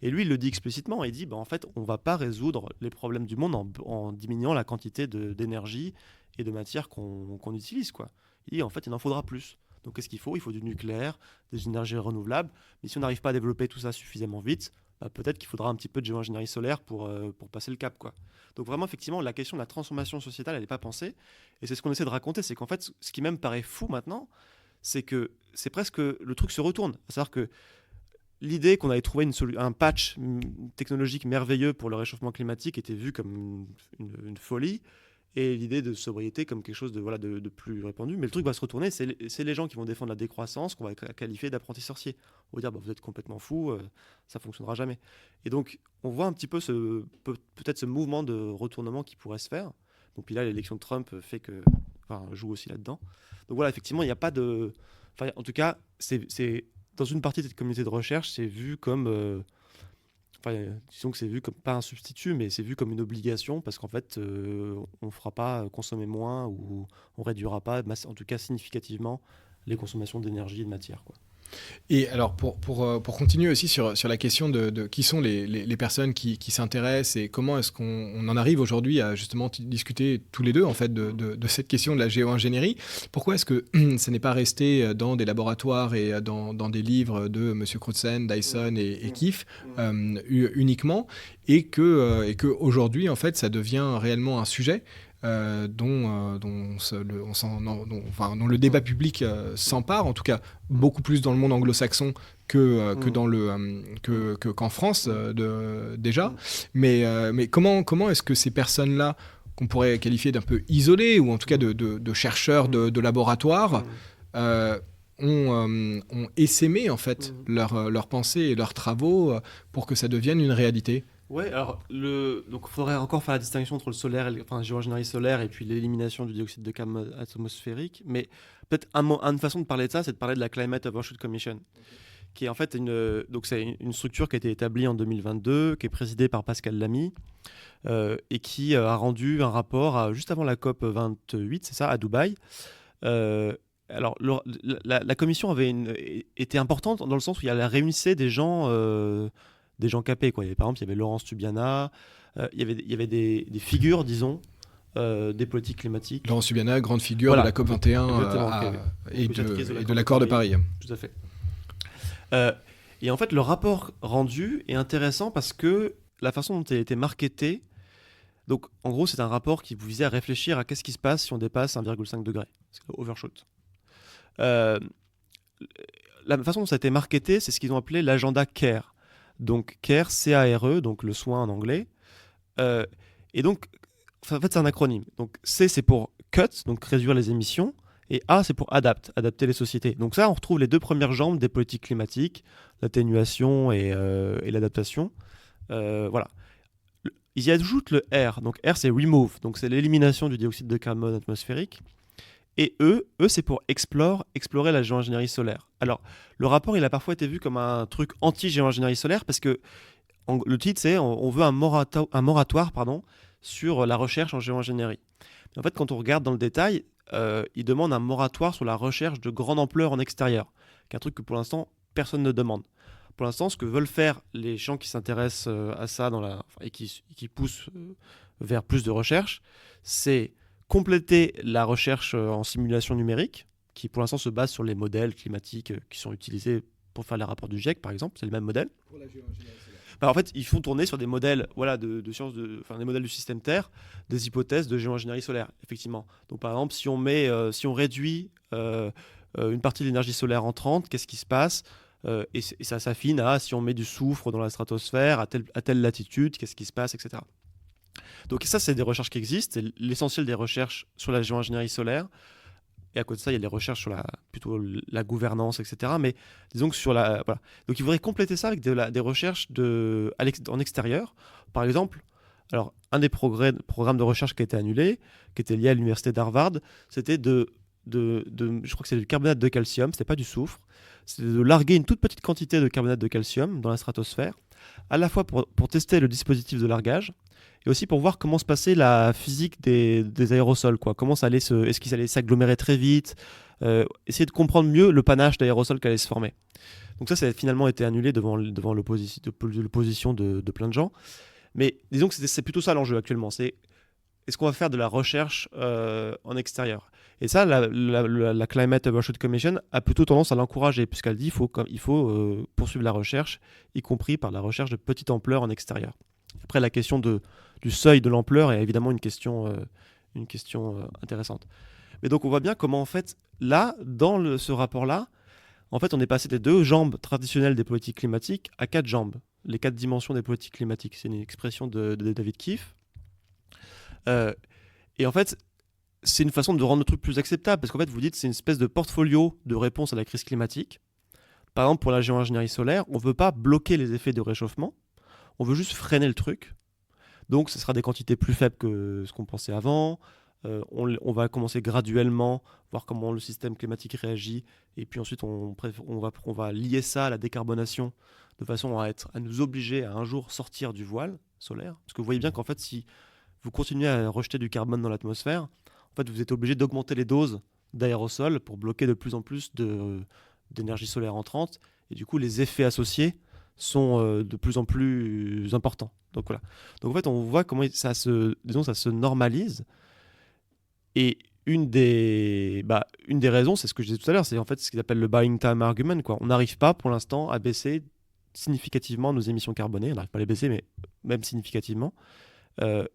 Et lui, il le dit explicitement. Il dit, en fait, on ne va pas résoudre les problèmes du monde en diminuant la quantité d'énergie et de matière qu'on utilise, quoi. Il dit, en fait, il en faudra plus. Donc qu'est-ce qu'il faut ? Il faut du nucléaire, des énergies renouvelables. Mais si on n'arrive pas à développer tout ça suffisamment vite, peut-être qu'il faudra un petit peu de géo-ingénierie solaire pour passer le cap, quoi. Donc vraiment, effectivement, la question de la transformation sociétale, elle n'est pas pensée. Et c'est ce qu'on essaie de raconter, c'est qu'en fait, ce qui même paraît fou maintenant, c'est que c'est presque le truc se retourne. C'est-à-dire que l'idée qu'on allait trouver un patch technologique merveilleux pour le réchauffement climatique était vue comme une folie, et l'idée de sobriété comme quelque chose de plus répandu. Mais le truc va se retourner, c'est les gens qui vont défendre la décroissance qu'on va qualifier d'apprentis sorciers. On va dire, vous êtes complètement fous, ça ne fonctionnera jamais. Et donc, on voit un petit peu peut-être ce mouvement de retournement qui pourrait se faire. Donc, puis là, l'élection de Trump joue aussi là-dedans. Donc voilà, effectivement, il n'y a pas de... Enfin, en tout cas, c'est dans une partie de cette communauté de recherche, c'est vu comme... disons que c'est vu comme pas un substitut, mais c'est vu comme une obligation parce qu'en fait, on ne fera pas consommer moins ou on réduira pas, en tout cas significativement, les consommations d'énergie et de matière, quoi. Et alors, pour continuer aussi sur la question de qui sont les personnes qui s'intéressent et comment est-ce qu'on en arrive aujourd'hui à justement discuter tous les deux en fait de cette question de la géo-ingénierie, pourquoi est-ce que ça n'est pas resté dans des laboratoires et dans des livres de M. Crutzen, Dyson et Keefe uniquement, et que aujourd'hui en fait ça devient réellement un sujet dont le débat public s'empare, en tout cas beaucoup plus dans le monde anglo-saxon qu'en France déjà. Mais comment est-ce que ces personnes-là, qu'on pourrait qualifier d'un peu isolées, ou en tout cas de chercheurs de laboratoire, ont essaimé en fait leurs pensées et leurs travaux pour que ça devienne une réalité ? Ouais, alors donc il faudrait encore faire la distinction entre le solaire, la géo-ingénierie solaire et puis l'élimination du dioxyde de carbone atmosphérique. Mais peut-être une façon de parler de ça, c'est de parler de la Climate Overshoot Commission, qui est en fait une structure qui a été établie en 2022, qui est présidée par Pascal Lamy, et qui a rendu un rapport juste avant la COP 28, c'est ça, à Dubaï. Alors la commission était importante dans le sens où elle réunissait des gens capés, quoi. Par exemple, il y avait Laurence Tubiana, il y avait des figures, disons, des politiques climatiques. Laurence Tubiana, grande figure de la COP 21 et de l'accord de Paris. Tout à fait. Et en fait, le rapport rendu est intéressant parce que la façon dont il a été marketé, donc en gros, c'est un rapport qui vous visait à réfléchir à qu'est-ce qui se passe si on dépasse 1,5 degré, c'est l'overshoot. La façon dont ça a été marketé, c'est ce qu'ils ont appelé l'agenda CARE. Donc CARE, C-A-R-E, donc le soin en anglais. Et donc, en fait, c'est un acronyme. Donc C, c'est pour cut, donc réduire les émissions. Et A, c'est pour adapter les sociétés. Donc ça, on retrouve les deux premières jambes des politiques climatiques, l'atténuation et l'adaptation. Voilà. Ils y ajoutent le R. Donc R, c'est remove, donc c'est l'élimination du dioxyde de carbone atmosphérique. Et E, c'est pour explorer la géo-ingénierie solaire. Alors, le rapport, il a parfois été vu comme un truc anti-géo-ingénierie solaire parce que le titre, c'est on veut un moratoire sur la recherche en géo-ingénierie. Mais en fait, quand on regarde dans le détail, il demande un moratoire sur la recherche de grande ampleur en extérieur, qui est un truc que pour l'instant, personne ne demande. Pour l'instant, ce que veulent faire les gens qui s'intéressent à ça et qui poussent vers plus de recherche, c'est compléter la recherche en simulation numérique, qui pour l'instant se base sur les modèles climatiques qui sont utilisés pour faire les rapports du GIEC, par exemple. C'est le même modèle. Pour la géo-ingénierie solaire. En fait, ils font tourner sur des modèles de sciences, des modèles du système Terre, des hypothèses de géo-ingénierie solaire, effectivement. Donc par exemple, si on réduit une partie de l'énergie solaire entrante, qu'est-ce qui se passe ? Et ça s'affine à si on met du soufre dans la stratosphère à telle latitude, qu'est-ce qui se passe, etc. Donc ça, c'est des recherches qui existent. C'est l'essentiel des recherches sur la géo-ingénierie solaire. Et à côté de ça, il y a des recherches sur plutôt la gouvernance, etc. Mais disons que voilà. Donc il faudrait compléter ça avec des recherches en extérieur. Par exemple, alors, un des programmes de recherche qui a été annulé, qui était lié à l'université d'Harvard, c'était je crois que c'est du carbonate de calcium, c'était pas du soufre. C'était de larguer une toute petite quantité de carbonate de calcium dans la stratosphère, à la fois pour tester le dispositif de largage, et aussi pour voir comment se passait la physique des aérosols, quoi. Est-ce qu'ils allaient s'agglomérer très vite, essayer de comprendre mieux le panache d'aérosols qui allait se former. Donc ça a finalement été annulé devant l'opposition de plein de gens. Mais disons que c'est plutôt ça l'enjeu actuellement. Est-ce qu'on va faire de la recherche en extérieur ? Et ça, la Climate Overshoot Commission a plutôt tendance à l'encourager, puisqu'elle dit qu'il faut poursuivre la recherche, y compris par la recherche de petite ampleur en extérieur. Après, la question du seuil de l'ampleur est évidemment une question intéressante. Mais donc, on voit bien comment, en fait, là, dans ce rapport-là, en fait, on est passé des 2 jambes traditionnelles des politiques climatiques à 4 jambes. Les 4 dimensions des politiques climatiques. C'est une expression de David Keefe. Et en fait, c'est une façon de rendre le truc plus acceptable, parce qu'en fait, vous dites c'est une espèce de portfolio de réponse à la crise climatique. Par exemple, pour la géo-ingénierie solaire, on ne veut pas bloquer les effets de réchauffement, on veut juste freiner le truc. Donc, ce sera des quantités plus faibles que ce qu'on pensait avant. On va commencer graduellement, voir comment le système climatique réagit, et puis ensuite, on va lier ça à la décarbonation, de façon à nous obliger à un jour sortir du voile solaire. Parce que vous voyez bien qu'en fait, si vous continuez à rejeter du carbone dans l'atmosphère, en fait, vous êtes obligé d'augmenter les doses d'aérosols pour bloquer de plus en plus d'énergie solaire entrante. Et du coup, les effets associés sont de plus en plus importants. Donc voilà. Donc en fait, on voit comment ça se normalise. Et une des raisons, c'est ce que je disais tout à l'heure, c'est en fait ce qu'ils appellent le buying time argument, quoi. On n'arrive pas pour l'instant à baisser significativement nos émissions carbonées. On n'arrive pas à les baisser, mais même significativement.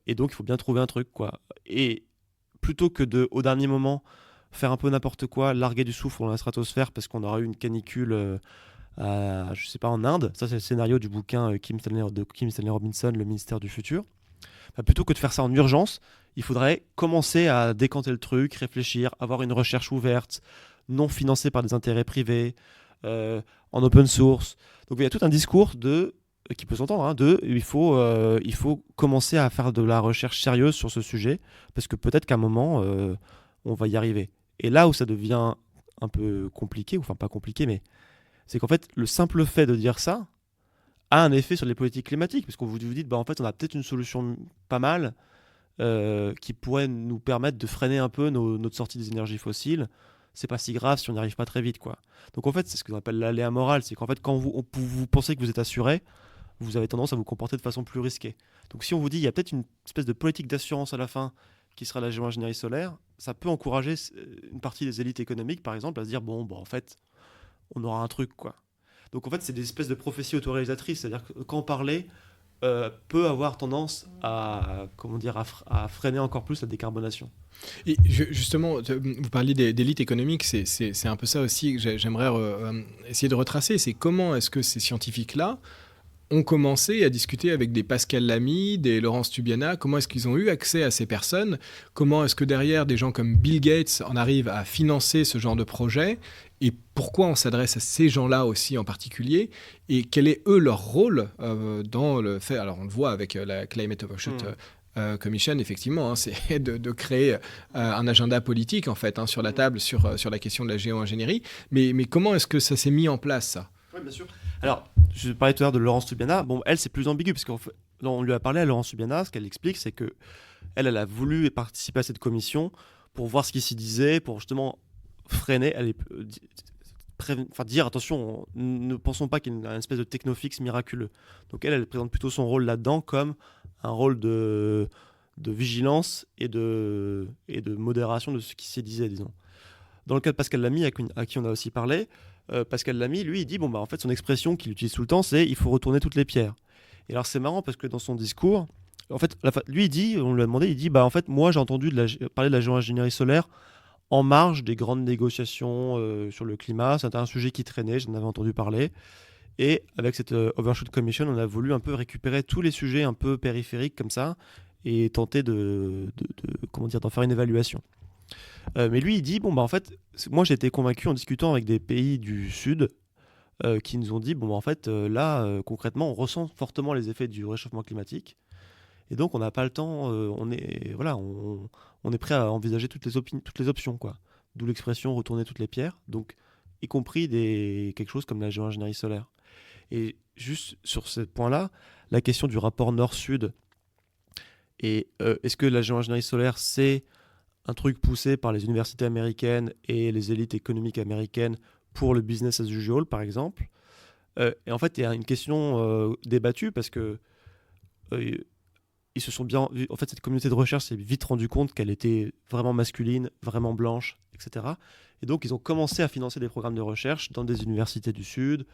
Et donc, il faut bien trouver un truc, quoi. Et plutôt que au dernier moment, faire un peu n'importe quoi, larguer du soufre dans la stratosphère parce qu'on aura eu une canicule je sais pas, en Inde. Ça, c'est le scénario du bouquin de Kim Stanley Robinson, Le ministère du futur. Enfin, plutôt que de faire ça en urgence, il faudrait commencer à décanter le truc, réfléchir, avoir une recherche ouverte, non financée par des intérêts privés, en open source. Donc, il y a tout un discours qui peut s'entendre, hein, il faut commencer à faire de la recherche sérieuse sur ce sujet, parce que peut-être qu'à un moment, on va y arriver. Et là où ça devient un peu compliqué, enfin pas compliqué, mais c'est qu'en fait, le simple fait de dire ça a un effet sur les politiques climatiques, parce qu'on vous dit, en fait, on a peut-être une solution pas mal qui pourrait nous permettre de freiner un peu notre sortie des énergies fossiles. C'est pas si grave si on n'y arrive pas très vite, quoi. Donc en fait, c'est ce qu'on appelle l'aléa moral, c'est qu'en fait, quand vous pensez que vous êtes assuré, vous avez tendance à vous comporter de façon plus risquée. Donc si on vous dit il y a peut-être une espèce de politique d'assurance à la fin qui sera la géo-ingénierie solaire, ça peut encourager une partie des élites économiques, par exemple, à se dire en fait, on aura un truc, quoi. Donc en fait, c'est des espèces de prophéties autoréalisatrices, c'est-à-dire que quand parler peut avoir tendance à freiner encore plus la décarbonation. Et justement, vous parliez d'élite économique, c'est un peu ça aussi que j'aimerais essayer de retracer. C'est comment est-ce que ces scientifiques-là ont commencé à discuter avec des Pascal Lamy, des Laurence Tubiana, comment est-ce qu'ils ont eu accès à ces personnes, comment est-ce que derrière des gens comme Bill Gates en arrivent à financer ce genre de projet, et pourquoi on s'adresse à ces gens-là aussi en particulier, et quel est eux leur rôle dans le fait, alors on le voit avec la Climate Overshoot Commission, effectivement, hein, c'est de créer un agenda politique en fait sur la table sur la question de la géo-ingénierie, mais comment est-ce que ça s'est mis en place, ça ? Oui, bien sûr. Alors, je parlais tout à l'heure de Laurence Tubiana. Bon, elle, c'est plus ambigu, parce qu'on lui a parlé à Laurence Tubiana. Ce qu'elle explique, c'est que elle a voulu participer à cette commission pour voir ce qui s'y disait, pour justement freiner, dire attention, ne pensons pas qu'il y a une espèce de technofixe miraculeux. Donc elle présente plutôt son rôle là-dedans comme un rôle de vigilance et de modération de ce qui s'y disait, disons. Dans le cas de Pascal Lamy, à qui on a aussi parlé, Pascal Lamy, lui, il dit en fait, son expression qu'il utilise tout le temps, c'est il faut retourner toutes les pierres. Et alors, c'est marrant parce que dans son discours, en fait, lui, il dit, on lui a demandé, il dit en fait, moi, j'ai entendu parler de la géo-ingénierie solaire en marge des grandes négociations sur le climat. C'était un sujet qui traînait, j'en avais entendu parler. Et avec cette Overshoot Commission, on a voulu un peu récupérer tous les sujets un peu périphériques comme ça et tenter d'en faire une évaluation. Mais lui, il dit en fait, moi j'ai été convaincu en discutant avec des pays du Sud qui nous ont dit en fait, là, concrètement, on ressent fortement les effets du réchauffement climatique. Et donc, on n'a pas le temps, on est prêt à envisager toutes les options, quoi. D'où l'expression retourner toutes les pierres, donc y compris quelque choses comme la géo-ingénierie solaire. Et juste sur ce point-là, la question du rapport nord-sud, et est-ce que la géo-ingénierie solaire, c'est un truc poussé par les universités américaines et les élites économiques américaines pour le business as usual, par exemple. Et en fait, il y a une question débattue parce que ils se sont bien... En fait, cette communauté de recherche s'est vite rendu compte qu'elle était vraiment masculine, vraiment blanche, etc. Et donc, ils ont commencé à financer des programmes de recherche dans des universités du Sud.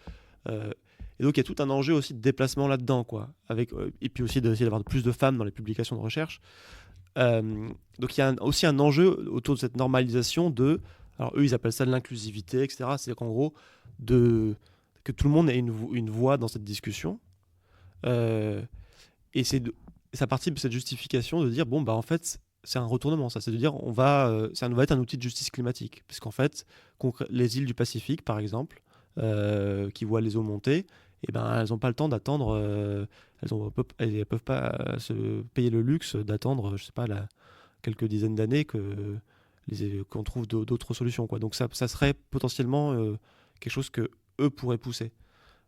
Et donc, il y a tout un enjeu aussi de déplacement là-dedans, quoi. Et puis aussi d'essayer d'avoir plus de femmes dans les publications de recherche. Donc, il y a aussi un enjeu autour de cette normalisation de... Alors, eux, ils appellent ça de l'inclusivité, etc. C'est qu'en gros, que tout le monde ait une voix dans cette discussion. Et ça participe de cette justification de dire, bon, bah en fait, c'est un retournement, ça. C'est de dire, ça va être un outil de justice climatique. Parce qu'en fait, les îles du Pacifique, par exemple, qui voient les eaux monter, eh ben, elles n'ont pas le temps d'attendre, elles peuvent pas se payer le luxe d'attendre, je sais pas, quelques dizaines d'années qu'on trouve d'autres solutions, quoi. Donc ça serait potentiellement quelque chose que eux pourraient pousser.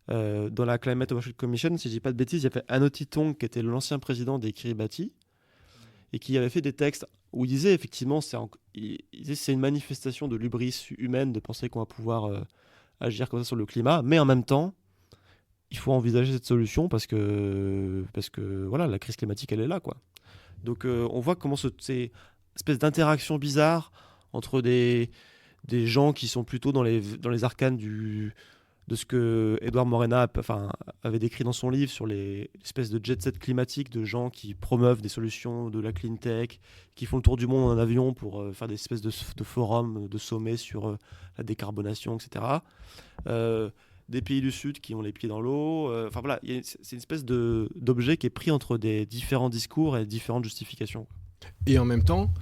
Dans la Climate Oversight Commission, si je dis pas de bêtises, il y avait Anote Tong, qui était l'ancien président des Kiribati, et qui avait fait des textes où il disait effectivement c'est une manifestation de l'hubris humaine de penser qu'on va pouvoir agir comme ça sur le climat, mais en même temps, il faut envisager cette solution parce que voilà, la crise climatique, elle est là, quoi. Donc on voit comment ces espèces d'interactions bizarres entre des gens qui sont plutôt dans les arcanes de ce que Edouard Morena avait décrit dans son livre sur l'espèce de jet-set climatique de gens qui promeuvent des solutions de la clean tech, qui font le tour du monde en avion pour faire des espèces de forums, de sommets sur la décarbonation, etc. Des pays du Sud qui ont les pieds dans l'eau. Enfin voilà, c'est une espèce d'objet qui est pris entre des différents discours et différentes justifications. Et en même temps,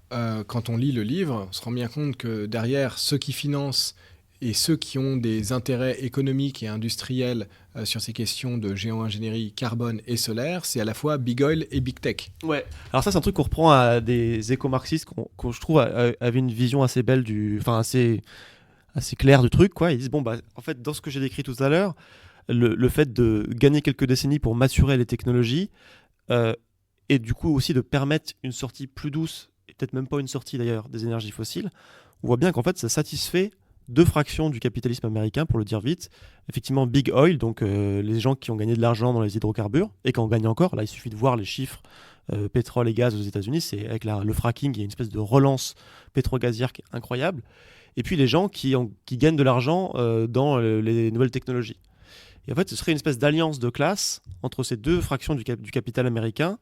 quand on lit le livre, on se rend bien compte que derrière ceux qui financent et ceux qui ont des intérêts économiques et industriels sur ces questions de géo-ingénierie carbone et solaire, c'est à la fois Big Oil et Big Tech. Ouais. Alors ça, c'est un truc qu'on reprend à des éco-marxistes qu'on je trouve avaient une vision assez belle assez claire du truc, quoi. Ils disent, bon, bah, en fait, dans ce que j'ai décrit tout à l'heure, le fait de gagner quelques décennies pour maturer les technologies et du coup aussi de permettre une sortie plus douce, et peut-être même pas une sortie d'ailleurs, des énergies fossiles, on voit bien qu'en fait, ça satisfait deux fractions du capitalisme américain, pour le dire vite. Effectivement, Big Oil, donc les gens qui ont gagné de l'argent dans les hydrocarbures, et qui en gagnent encore. Là, il suffit de voir les chiffres pétrole et gaz aux États-Unis. C'est avec le fracking, il y a une espèce de relance pétro-gazière qui est incroyable. Et puis les gens qui gagnent de l'argent dans les nouvelles technologies. Et en fait, ce serait une espèce d'alliance de classe entre ces deux fractions du capital américain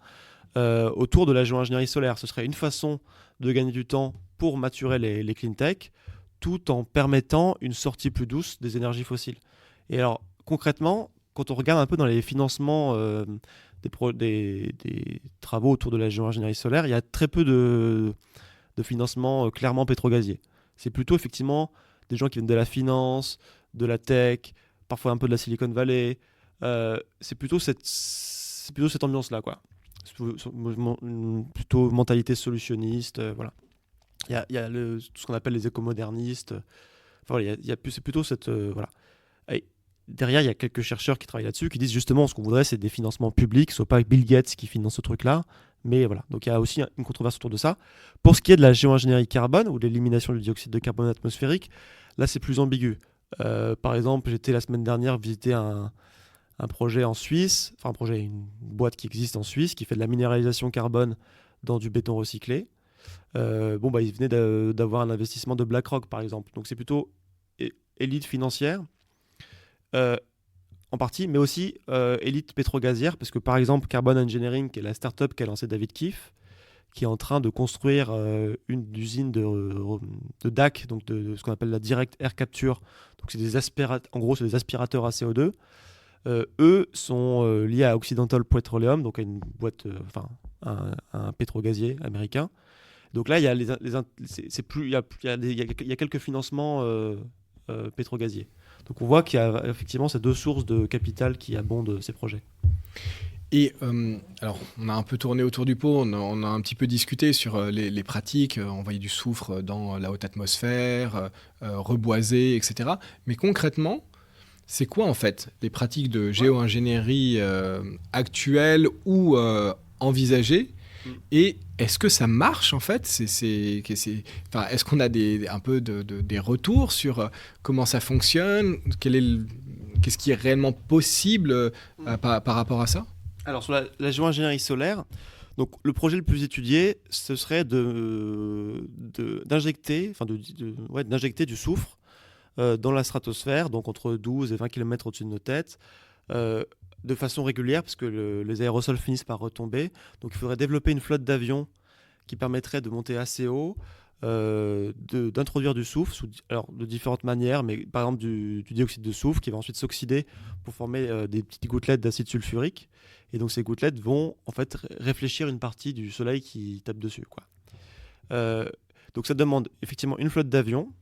autour de la géo-ingénierie solaire. Ce serait une façon de gagner du temps pour maturer les clean tech, tout en permettant une sortie plus douce des énergies fossiles. Et alors, concrètement, quand on regarde un peu dans les financements des travaux autour de la géo-ingénierie solaire, il y a très peu de financement clairement pétrogazier. C'est plutôt effectivement des gens qui viennent de la finance, de la tech, parfois un peu de la Silicon Valley. C'est plutôt cette ambiance-là, quoi. Plutôt mentalité solutionniste, voilà. Il y a tout ce qu'on appelle les écomodernistes. Enfin, voilà, c'est plutôt cette... voilà. Et derrière, il y a quelques chercheurs qui travaillent là-dessus, qui disent justement ce qu'on voudrait, c'est des financements publics, ce soit pas Bill Gates qui finance ce truc-là. Mais voilà, donc il y a aussi une controverse autour de ça. Pour ce qui est de la géo-ingénierie carbone, ou de l'élimination du dioxyde de carbone atmosphérique, là c'est plus ambigu. Par exemple, j'étais la semaine dernière visiter un projet en Suisse, une boîte qui existe en Suisse, qui fait de la minéralisation carbone dans du béton recyclé. Ils venaient d'avoir un investissement de BlackRock, par exemple. Donc c'est plutôt élite financière, en partie, mais aussi élite pétrogazière, parce que par exemple, Carbon Engineering, qui est la start-up qu'a lancé David Keefe, qui est en train de construire une usine de DAC, donc de ce qu'on appelle la Direct Air Capture. Donc c'est en gros, c'est des aspirateurs à CO2. Eux sont liés à Occidental Petroleum, donc à une boîte, un pétrogazier américain. Donc là, il y a quelques financements pétrogaziers. Donc on voit qu'il y a effectivement ces deux sources de capital qui abondent ces projets. Et alors, on a un peu tourné autour du pot, on a un petit peu discuté sur les pratiques, envoyer du soufre dans la haute atmosphère, reboiser, etc. Mais concrètement, c'est quoi en fait les pratiques de géo-ingénierie actuelles ou envisagées ? Et est-ce que ça marche en fait ? Est-ce qu'on a un peu des retours sur comment ça fonctionne ? Qu'est-ce qui est réellement possible par rapport à ça ? Alors sur la géo-ingénierie solaire, donc le projet le plus étudié, ce serait d'injecter d'injecter du soufre dans la stratosphère, donc entre 12 et 20 km au-dessus de nos têtes, de façon régulière, parce que les aérosols finissent par retomber. Donc il faudrait développer une flotte d'avions qui permettrait de monter assez haut, d'introduire du soufre alors, de différentes manières, mais par exemple du dioxyde de soufre qui va ensuite s'oxyder pour former des petites gouttelettes d'acide sulfurique. Et donc ces gouttelettes vont en fait réfléchir une partie du soleil qui tape dessus, quoi. Donc ça demande effectivement une flotte d'avions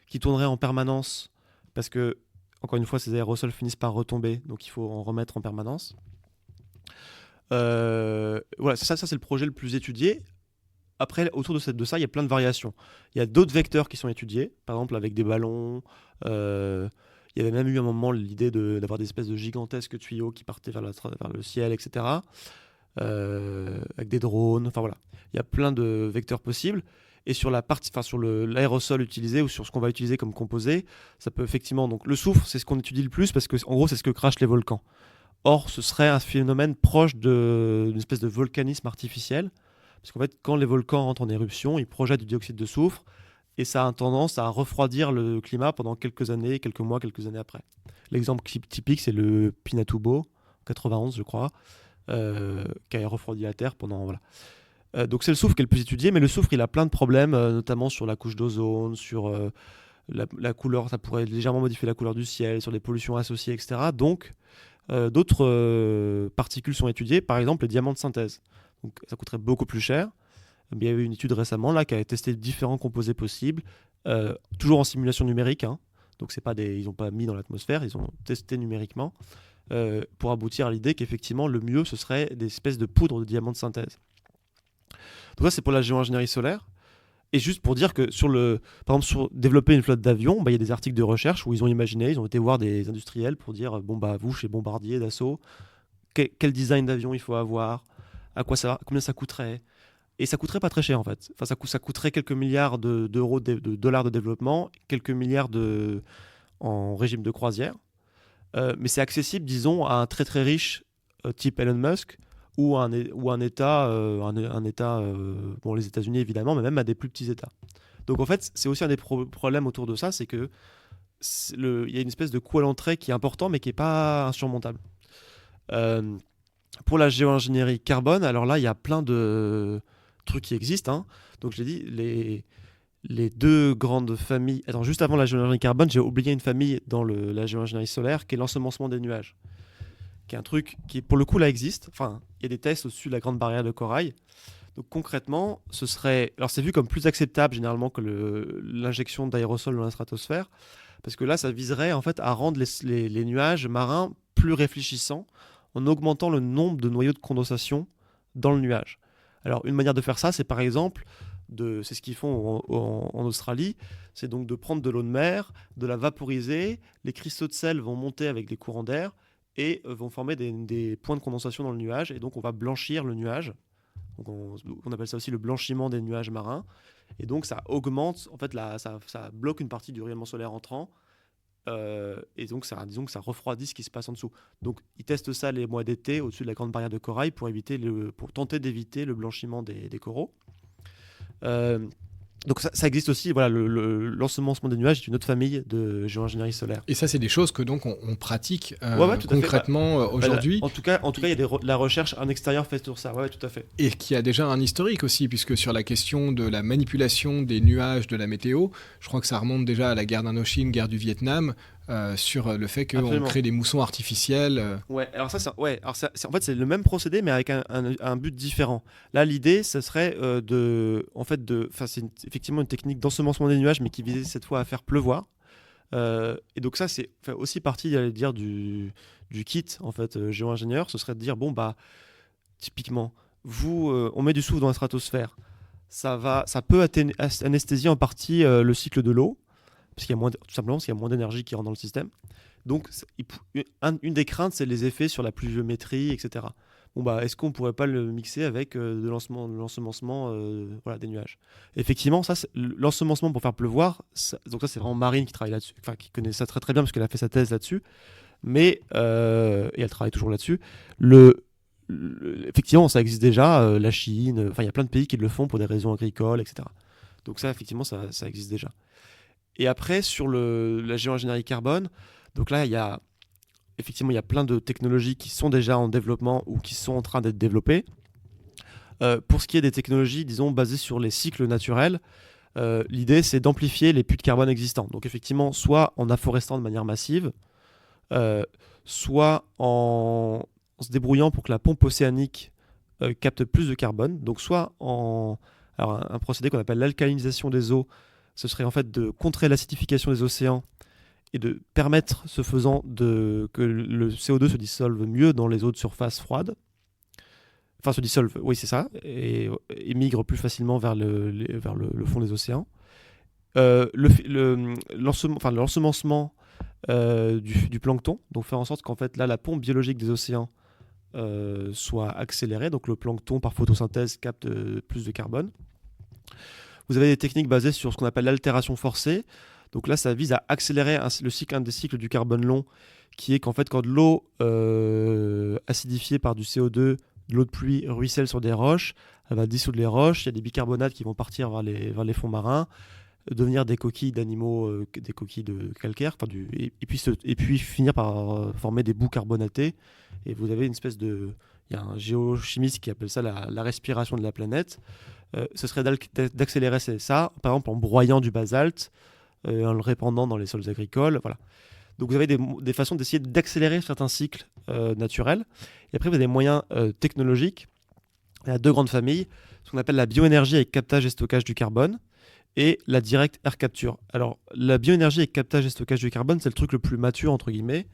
qui tournerait en permanence parce que, encore une fois, ces aérosols finissent par retomber, donc il faut en remettre en permanence. Voilà, ça c'est le projet le plus étudié. Après, autour de ça, il y a plein de variations. Il y a d'autres vecteurs qui sont étudiés, par exemple avec des ballons. Il y avait même eu un moment l'idée d'avoir des espèces de gigantesques tuyaux qui partaient vers le ciel, etc. Avec des drones. Enfin voilà, il y a plein de vecteurs possibles. Et sur l'aérosol utilisé ou sur ce qu'on va utiliser comme composé, ça peut effectivement. Donc le soufre, c'est ce qu'on étudie le plus parce que en gros, c'est ce que crachent les volcans. Or, ce serait un phénomène proche d'une espèce de volcanisme artificiel. Parce qu'en fait, quand les volcans rentrent en éruption, ils projettent du dioxyde de soufre et ça a tendance à refroidir le climat pendant quelques années, quelques mois, quelques années après. L'exemple typique, c'est le Pinatubo, 91, je crois, qui a refroidi la Terre pendant. Voilà. Donc c'est le soufre qui est le plus étudié, mais le soufre, il a plein de problèmes, notamment sur la couche d'ozone, sur la couleur, ça pourrait légèrement modifier la couleur du ciel, sur les pollutions associées, etc. Donc, d'autres particules sont étudiées, par exemple les diamants de synthèse. Donc ça coûterait beaucoup plus cher. Il y a eu une étude récemment là, qui a testé différents composés possibles, toujours en simulation numérique. Hein. Donc ils n'ont pas mis dans l'atmosphère, ils ont testé numériquement pour aboutir à l'idée qu'effectivement le mieux ce serait des espèces de poudre de diamants de synthèse. Donc ça c'est pour la géo-ingénierie solaire. Et juste pour dire que par exemple sur développer une flotte d'avions, il y a des articles de recherche où ils ont été voir des industriels pour dire vous chez Bombardier, Dassault, quel design d'avion il faut avoir, combien ça coûterait. Et ça coûterait pas très cher en fait. Enfin, ça coûterait quelques milliards de dollars de développement, quelques milliards en régime de croisière. Mais c'est accessible, disons, à un très très riche type Elon Musk ou un État, les États-Unis évidemment, mais même à des plus petits États. Donc en fait, c'est aussi un des problèmes autour de ça, c'est que il y a une espèce de coût à l'entrée qui est important, mais qui n'est pas insurmontable. Pour la géo-ingénierie carbone, alors là, il y a plein de trucs qui existent. Hein. Donc je l'ai dit, les deux grandes familles. Attends, juste avant la géo-ingénierie carbone, j'ai oublié une famille dans la géo-ingénierie solaire qui est l'ensemencement des nuages. Qui est un truc qui, pour le coup, là existe. Enfin, il y a des tests au-dessus de la grande barrière de corail. Donc concrètement, ce serait. Alors c'est vu comme plus acceptable généralement que l'injection d'aérosols dans la stratosphère. Parce que là, ça viserait en fait à rendre les nuages marins plus réfléchissants en augmentant le nombre de noyaux de condensation dans le nuage. Alors une manière de faire ça, c'est par exemple, c'est ce qu'ils font en Australie, c'est donc de prendre de l'eau de mer, de la vaporiser, les cristaux de sel vont monter avec des courants d'air et vont former des points de condensation dans le nuage, et donc on va blanchir le nuage. Donc on appelle ça aussi le blanchiment des nuages marins, et donc ça augmente, en fait ça bloque une partie du rayonnement solaire entrant, et donc disons que ça refroidit ce qui se passe en dessous. Donc ils testent ça les mois d'été au-dessus de la grande barrière de corail pour tenter d'éviter le blanchiment des coraux. Donc ça existe aussi, voilà, l'ensemencement des nuages est une autre famille de géo-ingénierie solaire. Et ça, c'est des choses que donc on pratique concrètement aujourd'hui. En tout cas, il y a la recherche en extérieur faite sur ça, ouais, tout à fait. Et qui a déjà un historique aussi, puisque sur la question de la manipulation des nuages de la météo, je crois que ça remonte déjà à la guerre d'Indochine, guerre du Vietnam, sur le fait qu'on crée des moussons artificiels. Ouais, alors ça, en fait, c'est le même procédé, mais avec un but différent. Là, l'idée, ce serait c'est effectivement une technique d'ensemencement des nuages, mais qui visait cette fois à faire pleuvoir. Et donc ça, c'est aussi partie, j'allais dire, du kit en fait géo-ingénieur. Ce serait de dire typiquement, on met du soufre dans la stratosphère, ça peut anesthésier en partie le cycle de l'eau. Tout simplement parce qu'il y a moins d'énergie qui rentre dans le système. Donc, une des craintes, c'est les effets sur la pluviométrie, etc. Est-ce qu'on ne pourrait pas le mixer avec de l'ensemencement des nuages ? Effectivement, l'ensemencement pour faire pleuvoir, donc ça, c'est vraiment Marine qui travaille là-dessus, qui connaît ça très très bien parce qu'elle a fait sa thèse là-dessus, mais et elle travaille toujours là-dessus. effectivement, ça existe déjà. La Chine, enfin, il y a plein de pays qui le font pour des raisons agricoles, etc. Donc ça, effectivement, ça existe déjà. Et après, sur la géo-ingénierie carbone, donc là, effectivement, il y a plein de technologies qui sont déjà en développement ou qui sont en train d'être développées. Pour ce qui est des technologies, disons, basées sur les cycles naturels, l'idée, c'est d'amplifier les puits de carbone existants. Donc effectivement, soit en afforestant de manière massive, soit en se débrouillant pour que la pompe océanique capte plus de carbone. Donc soit alors un procédé qu'on appelle l'alcalinisation des eaux, ce serait en fait de contrer l'acidification des océans et de permettre, ce faisant, que le CO2 se dissolve mieux dans les eaux de surface froides. Enfin, se dissolve, oui, c'est ça, et migre plus facilement vers le fond des océans. L'ensemencement du plancton, donc faire en sorte qu'en fait, là, la pompe biologique des océans soit accélérée, donc le plancton, par photosynthèse, capte plus de carbone. Vous avez des techniques basées sur ce qu'on appelle l'altération forcée. Donc là, ça vise à accélérer un des cycles du carbone long, qui est qu'en fait, quand de l'eau acidifiée par du CO2, de l'eau de pluie ruisselle sur des roches, elle va dissoudre les roches, il y a des bicarbonates qui vont partir vers les fonds marins, devenir des coquilles d'animaux, des coquilles de calcaire, et puis finir par former des boues carbonatées. Et vous avez une espèce de... Il y a un géochimiste qui appelle ça la respiration de la planète. Ce serait d'accélérer ça, par exemple en broyant du basalte, en le répandant dans les sols agricoles. Voilà. Donc vous avez des façons d'essayer d'accélérer certains cycles naturels. Et après, vous avez des moyens technologiques. Il y a deux grandes familles, ce qu'on appelle la bioénergie avec captage et stockage du carbone, et la direct air capture. Alors, la bioénergie avec captage et stockage du carbone, c'est le truc le plus mature, entre guillemets.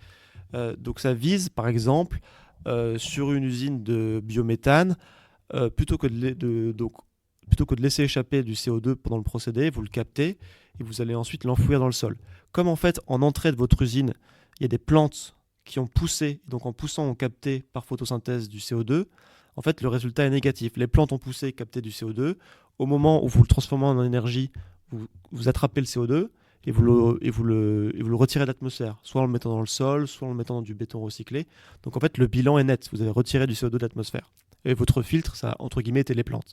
Donc ça vise, par exemple, sur une usine de biométhane, plutôt que de laisser échapper du CO2 pendant le procédé, vous le captez et vous allez ensuite l'enfouir dans le sol. Comme en fait, en entrée de votre usine, il y a des plantes qui ont poussé, donc en poussant, ont capté par photosynthèse du CO2, en fait, le résultat est négatif. Les plantes ont poussé et capté du CO2. Au moment où vous le transformez en énergie, vous attrapez le CO2 et vous le retirez de l'atmosphère, soit en le mettant dans le sol, soit en le mettant dans du béton recyclé. Donc en fait, le bilan est net. Vous avez retiré du CO2 de l'atmosphère. Et votre filtre, ça, entre guillemets, était les plantes.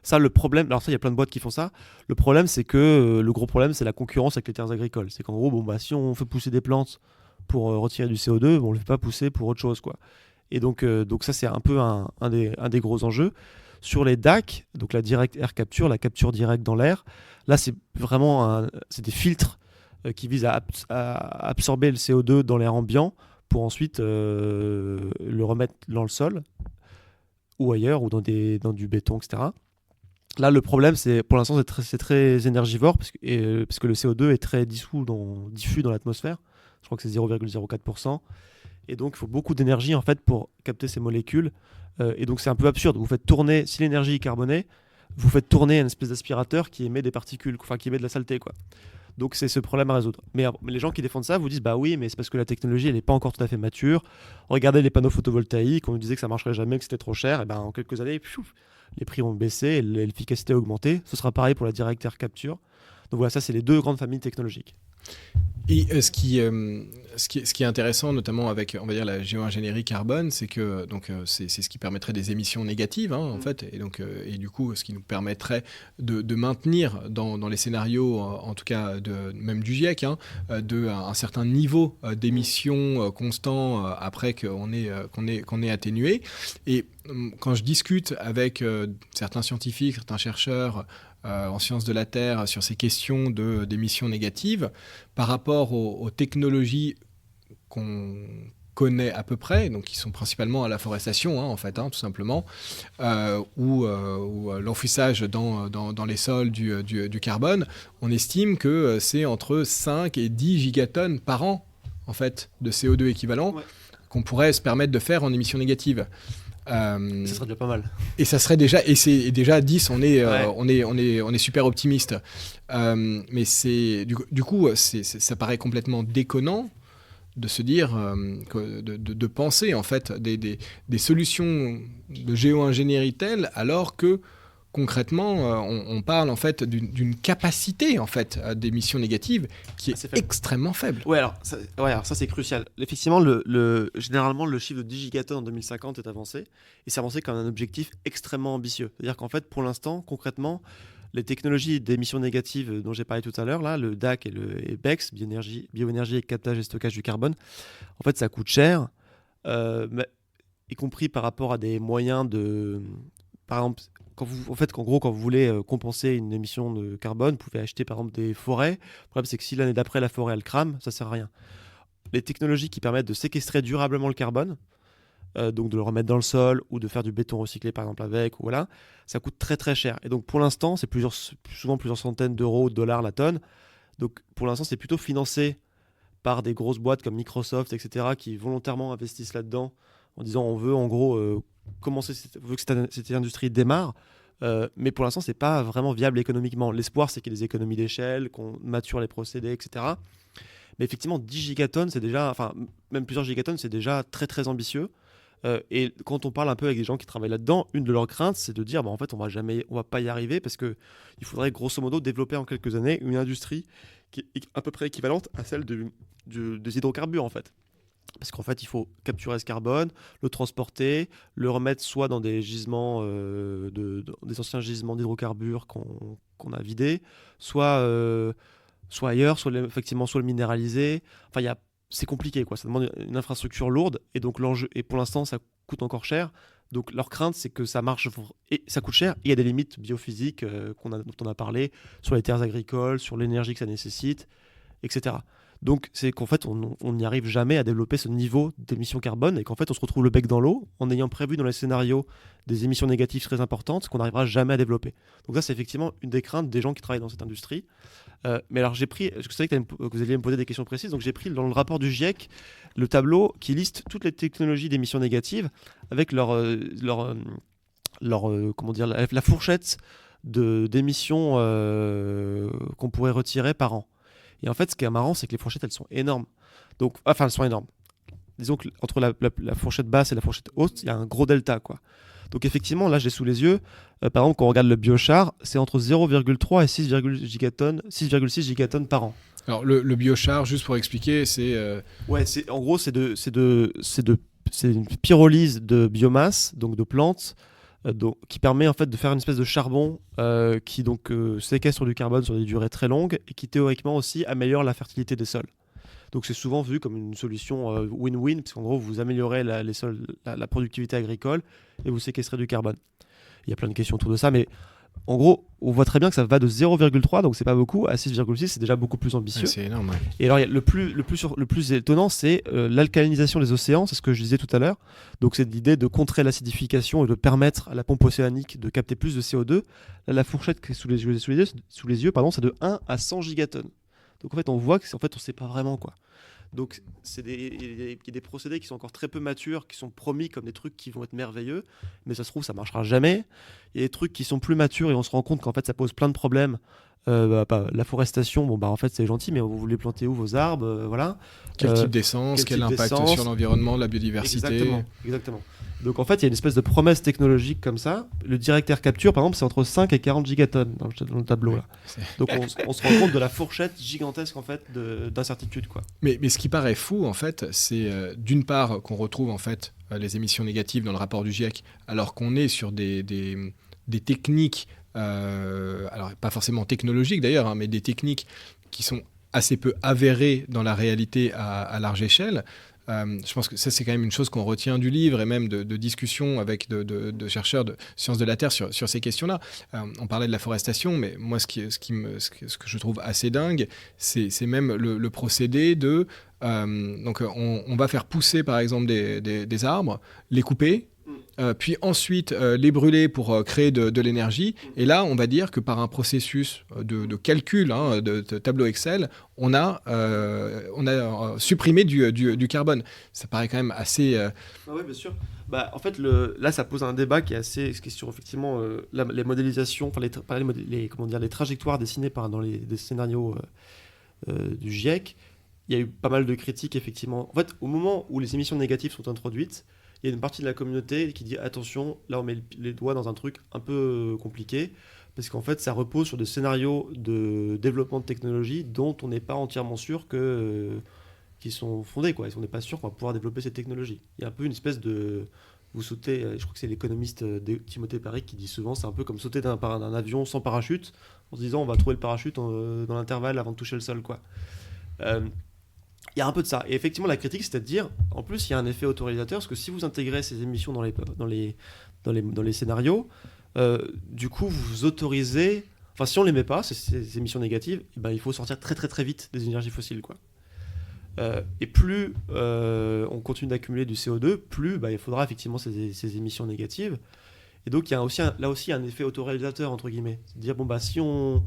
Ça, le problème, alors ça, il y a plein de boîtes qui font ça. Le problème, c'est que le gros problème, c'est la concurrence avec les terres agricoles. C'est qu'en gros, si on fait pousser des plantes pour retirer du CO2, on ne le fait pas pousser pour autre chose, quoi. Et donc ça, c'est un peu un des gros enjeux. Sur les DAC, donc la direct air capture, la capture directe dans l'air, là, c'est vraiment c'est des filtres qui visent à absorber le CO2 dans l'air ambiant pour ensuite le remettre dans le sol ou ailleurs, ou dans du béton, etc. Là, le problème, c'est pour l'instant, c'est très énergivore, parce que le CO2 est très diffus dans l'atmosphère. Je crois que c'est 0,04%. Et donc, il faut beaucoup d'énergie en fait pour capter ces molécules. Et donc, c'est un peu absurde. Vous faites tourner, si l'énergie est carbonée, vous faites tourner une espèce d'aspirateur qui émet des particules, enfin qui émet de la saleté, quoi. Donc, c'est ce problème à résoudre. Mais les gens qui défendent ça vous disent, bah oui, mais c'est parce que la technologie, elle n'est pas encore tout à fait mature. Regardez les panneaux photovoltaïques, on nous disait que ça marcherait jamais, que c'était trop cher. Et ben, en quelques années, les prix ont baissé, et l'efficacité a augmenté. Ce sera pareil pour la direct air capture. Donc voilà, ça, c'est les deux grandes familles technologiques. Et ce qui est intéressant, notamment avec, on va dire, la géo-ingénierie carbone, c'est que c'est ce qui permettrait des émissions négatives, en fait, et du coup, ce qui nous permettrait de maintenir dans les scénarios, en tout cas même du GIEC, un certain niveau d'émissions constant après qu'on ait atténué. Et quand je discute avec certains scientifiques, certains chercheurs en sciences de la Terre sur ces questions d'émissions négatives, par rapport aux technologies qu'on connaît à peu près, donc qui sont principalement à la forestation, en fait, tout simplement, ou l'enfouissage dans les sols du carbone, on estime que c'est entre 5 et 10 gigatonnes par an, en fait, de CO2 équivalent, qu'on pourrait se permettre de faire en émissions négatives. Ça serait déjà pas mal. Et ça serait déjà, et c'est déjà 10, on est super optimiste. Mais c'est du coup, ça paraît complètement déconnant de se dire, de penser en fait des solutions de géo-ingénierie telles, alors que concrètement, on parle en fait d'une capacité en fait d'émissions négatives qui est extrêmement faible. Ouais, alors ça c'est crucial. Effectivement, généralement le chiffre de 10 gigatonnes en 2050 est avancé, et c'est avancé comme un objectif extrêmement ambitieux. C'est-à-dire qu'en fait, pour l'instant, concrètement, les technologies d'émissions négatives dont j'ai parlé tout à l'heure, là, le DAC et BECS, bioénergie et captage et stockage du carbone, en fait, ça coûte cher, mais, y compris par rapport à des moyens de... Par exemple, quand vous voulez compenser une émission de carbone, vous pouvez acheter par exemple des forêts. Le problème, c'est que si l'année d'après la forêt elle crame, ça sert à rien. Les technologies qui permettent de séquestrer durablement le carbone, donc de le remettre dans le sol ou de faire du béton recyclé par exemple avec, ou voilà, ça coûte très très cher. Et donc pour l'instant, c'est souvent plusieurs centaines d'euros, de dollars la tonne. Donc pour l'instant, c'est plutôt financé par des grosses boîtes comme Microsoft, etc., qui volontairement investissent là-dedans en disant on veut en gros on veut que cette industrie démarre. Mais pour l'instant, c'est pas vraiment viable économiquement. L'espoir, c'est qu'il y ait des économies d'échelle, qu'on mature les procédés, etc. Mais effectivement, 10 gigatonnes, c'est déjà, enfin, même plusieurs gigatonnes, c'est déjà très très ambitieux. Et quand on parle un peu avec des gens qui travaillent là-dedans, une de leurs craintes, c'est de dire, en fait, on va pas y arriver parce que il faudrait grosso modo développer en quelques années une industrie qui est à peu près équivalente à celle des hydrocarbures, en fait. Parce qu'en fait, il faut capturer ce carbone, le transporter, le remettre soit dans des gisements, des anciens gisements d'hydrocarbures qu'on a vidés, soit ailleurs, effectivement, soit le minéraliser. Enfin, c'est compliqué, quoi. Ça demande une infrastructure lourde, et donc l'enjeu, et pour l'instant, ça coûte encore cher. Donc leur crainte, c'est que ça marche et ça coûte cher. Et il y a des limites biophysiques dont on a parlé sur les terres agricoles, sur l'énergie que ça nécessite, etc. Donc c'est qu'en fait, on n'y arrive jamais à développer ce niveau d'émissions carbone, et qu'en fait, on se retrouve le bec dans l'eau en ayant prévu dans les scénarios des émissions négatives très importantes qu'on n'arrivera jamais à développer. Donc ça, c'est effectivement une des craintes des gens qui travaillent dans cette industrie. Mais alors j'ai pris, je savais que vous alliez me poser des questions précises, donc j'ai pris dans le rapport du GIEC le tableau qui liste toutes les technologies d'émissions négatives avec comment dire, la fourchette d'émissions qu'on pourrait retirer par an. Et en fait, ce qui est marrant, c'est que les fourchettes, elles sont énormes. Donc, enfin, elles sont énormes. Disons qu'entre la fourchette basse et la fourchette haute, il y a un gros delta, quoi. Donc effectivement, là, j'ai sous les yeux, par exemple, quand on regarde le biochar, c'est entre 0,3 et 6,6 gigatonnes par an. Alors, le biochar, juste pour expliquer, c'est... Ouais, en gros, c'est une pyrolyse de biomasse, donc de plantes, qui permet en fait de faire une espèce de charbon qui donc séquestre du carbone sur des durées très longues et qui théoriquement aussi améliore la fertilité des sols. Donc c'est souvent vu comme une solution win-win, parce qu'en gros vous améliorez les sols, la productivité agricole, et vous séquestrez du carbone. Il y a plein de questions autour de ça, mais en gros on voit très bien que ça va de 0,3, donc c'est pas beaucoup, à 6,6, c'est déjà beaucoup plus ambitieux. Ouais, c'est énorme. Ouais. Et alors le plus étonnant, c'est l'alcalinisation des océans, c'est ce que je disais tout à l'heure. Donc c'est l'idée de contrer l'acidification et de permettre à la pompe océanique de capter plus de CO2. Là, la fourchette qui est sous les yeux, c'est de 1 à 100 gigatonnes. Donc en fait on voit qu'en fait on sait pas vraiment, quoi. Donc il y a des procédés qui sont encore très peu matures, qui sont promis comme des trucs qui vont être merveilleux, mais ça se trouve ça marchera jamais. Il y a des trucs qui sont plus matures et on se rend compte qu'en fait ça pose plein de problèmes. La forestation, en fait c'est gentil, mais vous voulez planter où vos arbres, voilà. Quel type d'essence, quel impact sur l'environnement, la biodiversité. Exactement. Donc en fait il y a une espèce de promesse technologique comme ça. Le direct air capture par exemple c'est entre 5 et 40 gigatonnes dans le tableau là. Donc on se rend compte de la fourchette gigantesque en fait d'incertitude, quoi. Mais ce qui paraît fou en fait, c'est d'une part qu'on retrouve en fait les émissions négatives dans le rapport du GIEC, alors qu'on est sur des techniques, alors pas forcément technologiques d'ailleurs, hein, mais des techniques qui sont assez peu avérées dans la réalité à large échelle. Je pense que ça, c'est quand même une chose qu'on retient du livre et même de discussions avec de chercheurs de sciences de la Terre sur ces questions-là. On parlait de la forestation, mais moi, ce que je trouve assez dingue, c'est même le procédé de... donc, on va faire pousser, par exemple, des arbres, les couper, puis ensuite les brûler pour créer de l'énergie. Et là, on va dire que par un processus de calcul, hein, de tableau Excel, on a supprimé du carbone. Ça paraît quand même assez... Oui, bien sûr. En fait, là, ça pose un débat qui est assez... qui est sur, effectivement, les modélisations, enfin, les trajectoires dessinées dans des scénarios du GIEC. Il y a eu pas mal de critiques, effectivement. En fait, au moment où les émissions négatives sont introduites, il y a une partie de la communauté qui dit attention, là on met les doigts dans un truc un peu compliqué, parce qu'en fait ça repose sur des scénarios de développement de technologie dont on n'est pas entièrement sûr qu'ils sont fondés, quoi. On n'est pas sûr qu'on va pouvoir développer ces technologies. Il y a un peu une espèce de... Vous sautez, je crois que c'est l'économiste Timothée Parry qui dit souvent, c'est un peu comme sauter d'un avion sans parachute, en se disant on va trouver le parachute dans l'intervalle avant de toucher le sol, quoi. Il y a un peu de ça. Et effectivement, la critique, c'est-à-dire, en plus, il y a un effet autorisateur, parce que si vous intégrez ces émissions dans les scénarios, du coup, vous autorisez... Enfin, si on ne les met pas, ces émissions négatives, eh ben, il faut sortir très très très vite des énergies fossiles, quoi. Et plus on continue d'accumuler du CO2, plus il faudra effectivement ces émissions négatives. Et donc, il y a aussi là aussi un effet autoréalisateur, entre guillemets. C'est-à-dire, si on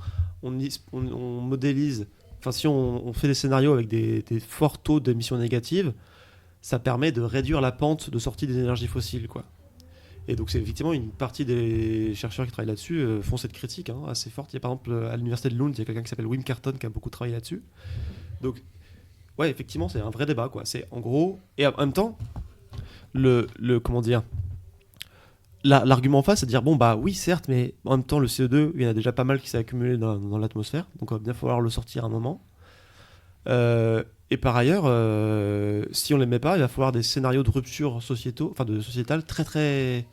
modélise... Enfin, si on fait des scénarios avec des forts taux d'émissions négatives, ça permet de réduire la pente de sortie des énergies fossiles, quoi. Et donc, c'est effectivement une partie des chercheurs qui travaillent là-dessus font cette critique assez forte. Il y a par exemple à l'université de Lund, il y a quelqu'un qui s'appelle Wim Carton qui a beaucoup travaillé là-dessus. Donc, ouais, effectivement, c'est un vrai débat, quoi. C'est en gros, et en même temps, comment dire, l'argument en face, c'est de dire oui, certes, mais en même temps, le CO2, il y en a déjà pas mal qui s'est accumulé dans l'atmosphère, donc il va bien falloir le sortir à un moment. Et par ailleurs, si on les met pas, il va falloir des scénarios de rupture sociétale très très,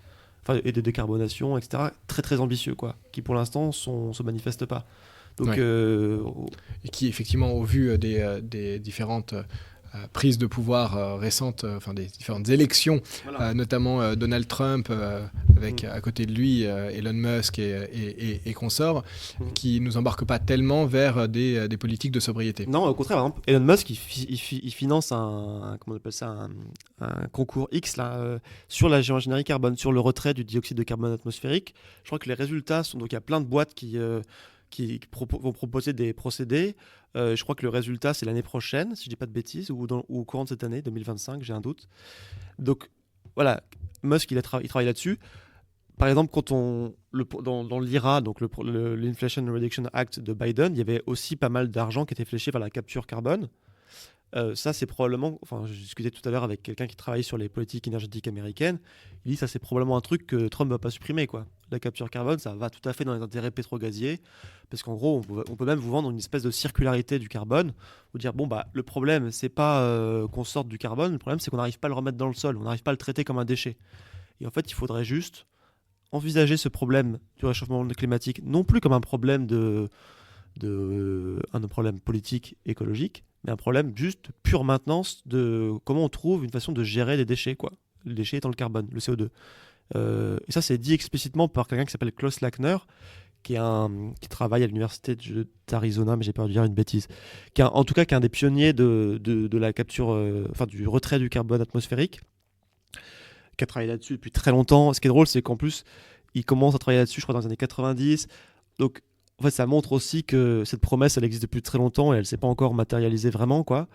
et de décarbonation, etc., très très ambitieux, quoi, qui pour l'instant se manifestent pas. Donc, ouais. Et qui effectivement, au vu des différentes prises de pouvoir récentes, des différentes élections, voilà. Notamment Donald Trump, avec à côté de lui Elon Musk et consorts, qui ne nous embarquent pas tellement vers des politiques de sobriété. Non, au contraire, par exemple, Elon Musk, il finance comment on appelle ça, un concours X là, sur la géoingénierie carbone, sur le retrait du dioxyde de carbone atmosphérique. Je crois que les résultats sont... Donc il y a plein de boîtes qui vont proposer des procédés. Je crois que le résultat, c'est l'année prochaine, si je dis pas de bêtises, ou au courant de cette année, 2025, j'ai un doute. Donc, voilà, Musk, il travaille là-dessus. Par exemple, dans l'IRA, donc l'Inflation Reduction Act de Biden, il y avait aussi pas mal d'argent qui était fléché vers la capture carbone. Ça, c'est probablement... Enfin, je discutais tout à l'heure avec quelqu'un qui travaille sur les politiques énergétiques américaines. Il dit que ça, c'est probablement un truc que Trump ne va pas supprimer, quoi. La capture carbone, ça va tout à fait dans les intérêts pétro-gaziers. Parce qu'en gros, on peut même vous vendre une espèce de circularité du carbone. Vous dire, le problème, c'est pas qu'on sorte du carbone. Le problème, c'est qu'on n'arrive pas à le remettre dans le sol. On n'arrive pas à le traiter comme un déchet. Et en fait, il faudrait juste envisager ce problème du réchauffement climatique, non plus comme un problème un problème politique, écologique, mais un problème juste pure maintenance de comment on trouve une façon de gérer les déchets, quoi. Les déchets étant le carbone, le CO2. Et ça, c'est dit explicitement par quelqu'un qui s'appelle Klaus Lackner, qui travaille à l'université d'Arizona, mais j'ai peur de dire une bêtise, en tout cas qui est un des pionniers de la capture, du retrait du carbone atmosphérique, qui a travaillé là-dessus depuis très longtemps. Ce qui est drôle, c'est qu'en plus, il commence à travailler là-dessus, je crois, dans les années 90. Donc, en fait, ça montre aussi que cette promesse, elle existe depuis très longtemps et elle ne s'est pas encore matérialisée vraiment, quoi.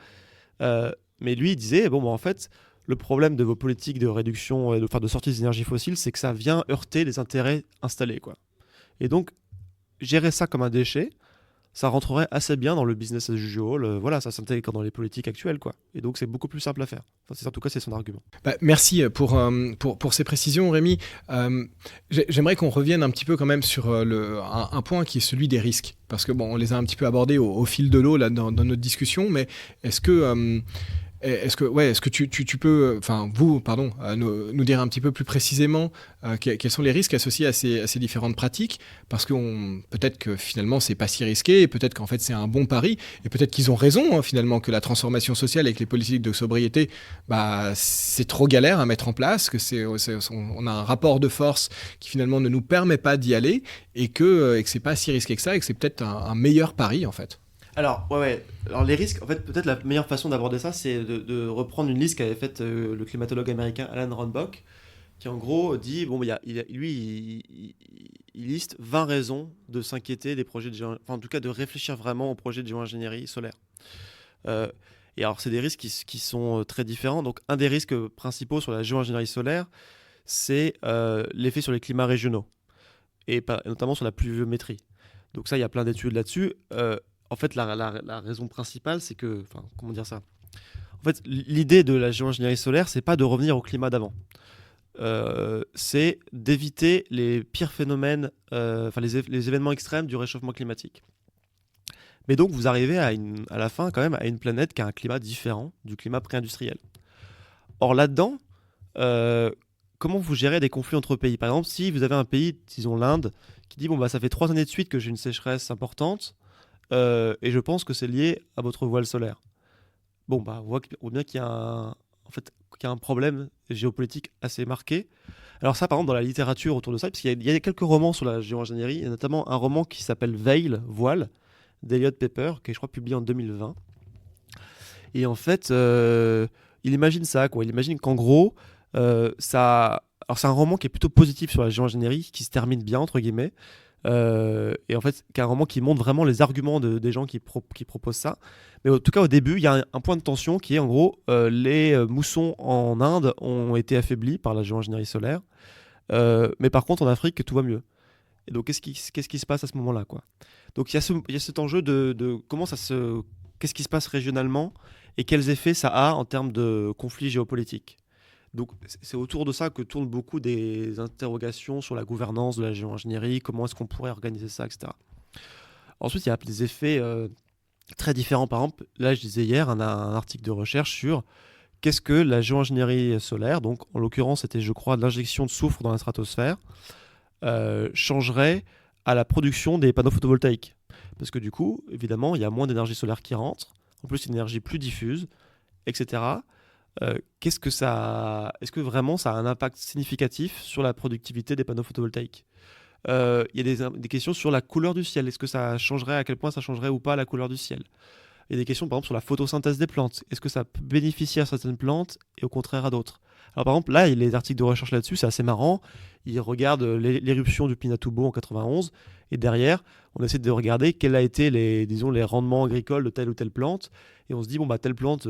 Mais lui, il disait, en fait, le problème de vos politiques de réduction, de sortie des énergies fossiles, c'est que ça vient heurter les intérêts installés, quoi. Et donc, gérer ça comme un déchet, ça rentrerait assez bien dans le business as usual. Voilà, ça s'intègre dans les politiques actuelles, quoi. Et donc, c'est beaucoup plus simple à faire. En tout cas, c'est son argument. Merci pour ces précisions, Rémi. J'aimerais qu'on revienne un petit peu quand même sur un point qui est celui des risques. Parce que, on les a un petit peu abordés au fil de l'eau là, dans notre discussion, mais est-ce que tu peux, nous dire un petit peu plus précisément quels sont les risques associés à ces différentes pratiques, parce que peut-être que finalement c'est pas si risqué, et peut-être qu'en fait c'est un bon pari, et peut-être qu'ils ont raison finalement que la transformation sociale avec les politiques de sobriété, c'est trop galère à mettre en place, que on a un rapport de force qui finalement ne nous permet pas d'y aller, et que c'est pas si risqué que ça, et que c'est peut-être un meilleur pari en fait. Alors, Alors, les risques, en fait, peut-être la meilleure façon d'aborder ça, c'est de reprendre une liste qu'avait faite le climatologue américain Alan Ronbach, qui en gros dit, il liste 20 raisons de s'inquiéter des projets de en tout cas de réfléchir vraiment aux projets de géoingénierie solaire. Et alors, c'est des risques qui sont très différents. Donc, un des risques principaux sur la géoingénierie solaire, c'est l'effet sur les climats régionaux, et notamment sur la pluviométrie. Donc ça, il y a plein d'études là-dessus. En fait, la raison principale, c'est que... comment dire ça ? En fait, l'idée de la géo-ingénierie solaire, c'est pas de revenir au climat d'avant. C'est d'éviter les pires phénomènes, les événements extrêmes du réchauffement climatique. Mais donc, vous arrivez à la fin, quand même, à une planète qui a un climat différent du climat pré-industriel. Or, là-dedans, comment vous gérez des conflits entre pays? Par exemple, si vous avez un pays, disons l'Inde, qui dit bon, bah, ça fait 3 années de suite que j'ai une sécheresse importante, et je pense que c'est lié à votre voile solaire. Bon, bah, on voit bien qu'il y a qu'il y a un problème géopolitique assez marqué. Alors ça, par exemple, dans la littérature autour de ça, parce qu'il y a quelques romans sur la géo-ingénierie, et notamment un roman qui s'appelle Veil, Voile, d'Eliot Pepper, qui est, je crois, publié en 2020. Et en fait, il imagine ça, quoi. Il imagine qu'en gros, ça... Alors c'est un roman qui est plutôt positif sur la géo-ingénierie, qui se termine bien, entre guillemets. Et en fait, qui est un roman qui montre vraiment les arguments des gens qui proposent ça. Mais en tout cas, au début, il y a un point de tension qui est, en gros, les moussons en Inde ont été affaiblis par la géo-ingénierie solaire. Mais par contre, en Afrique, tout va mieux. Et donc, qu'est-ce qui se passe à ce moment-là, quoi? Donc, il y a cet enjeu de comment qu'est-ce qui se passe régionalement et quels effets ça a en termes de conflits géopolitiques. Donc, c'est autour de ça que tournent beaucoup des interrogations sur la gouvernance de la géo-ingénierie, comment est-ce qu'on pourrait organiser ça, etc. Ensuite, il y a des effets très différents. Par exemple, là, je disais hier un article de recherche sur qu'est-ce que la géo-ingénierie solaire, donc en l'occurrence, c'était, je crois, l'injection de soufre dans la stratosphère, changerait à la production des panneaux photovoltaïques. Parce que du coup, évidemment, il y a moins d'énergie solaire qui rentre, en plus, une énergie plus diffuse, etc. Est-ce que vraiment ça a un impact significatif sur la productivité des panneaux photovoltaïques? Il y a des questions sur la couleur du ciel. Est-ce que ça changerait, à quel point ça changerait ou pas la couleur du ciel? Il y a des questions par exemple sur la photosynthèse des plantes. Est-ce que ça peut bénéficier à certaines plantes et au contraire à d'autres? Alors par exemple, là, il y a les articles de recherche là-dessus, c'est assez marrant. Ils regardent l'éruption du Pinatubo en 91 et derrière, on essaie de regarder quels a été les rendements agricoles de telle ou telle plante. Et on se dit, bon, bah, telle plante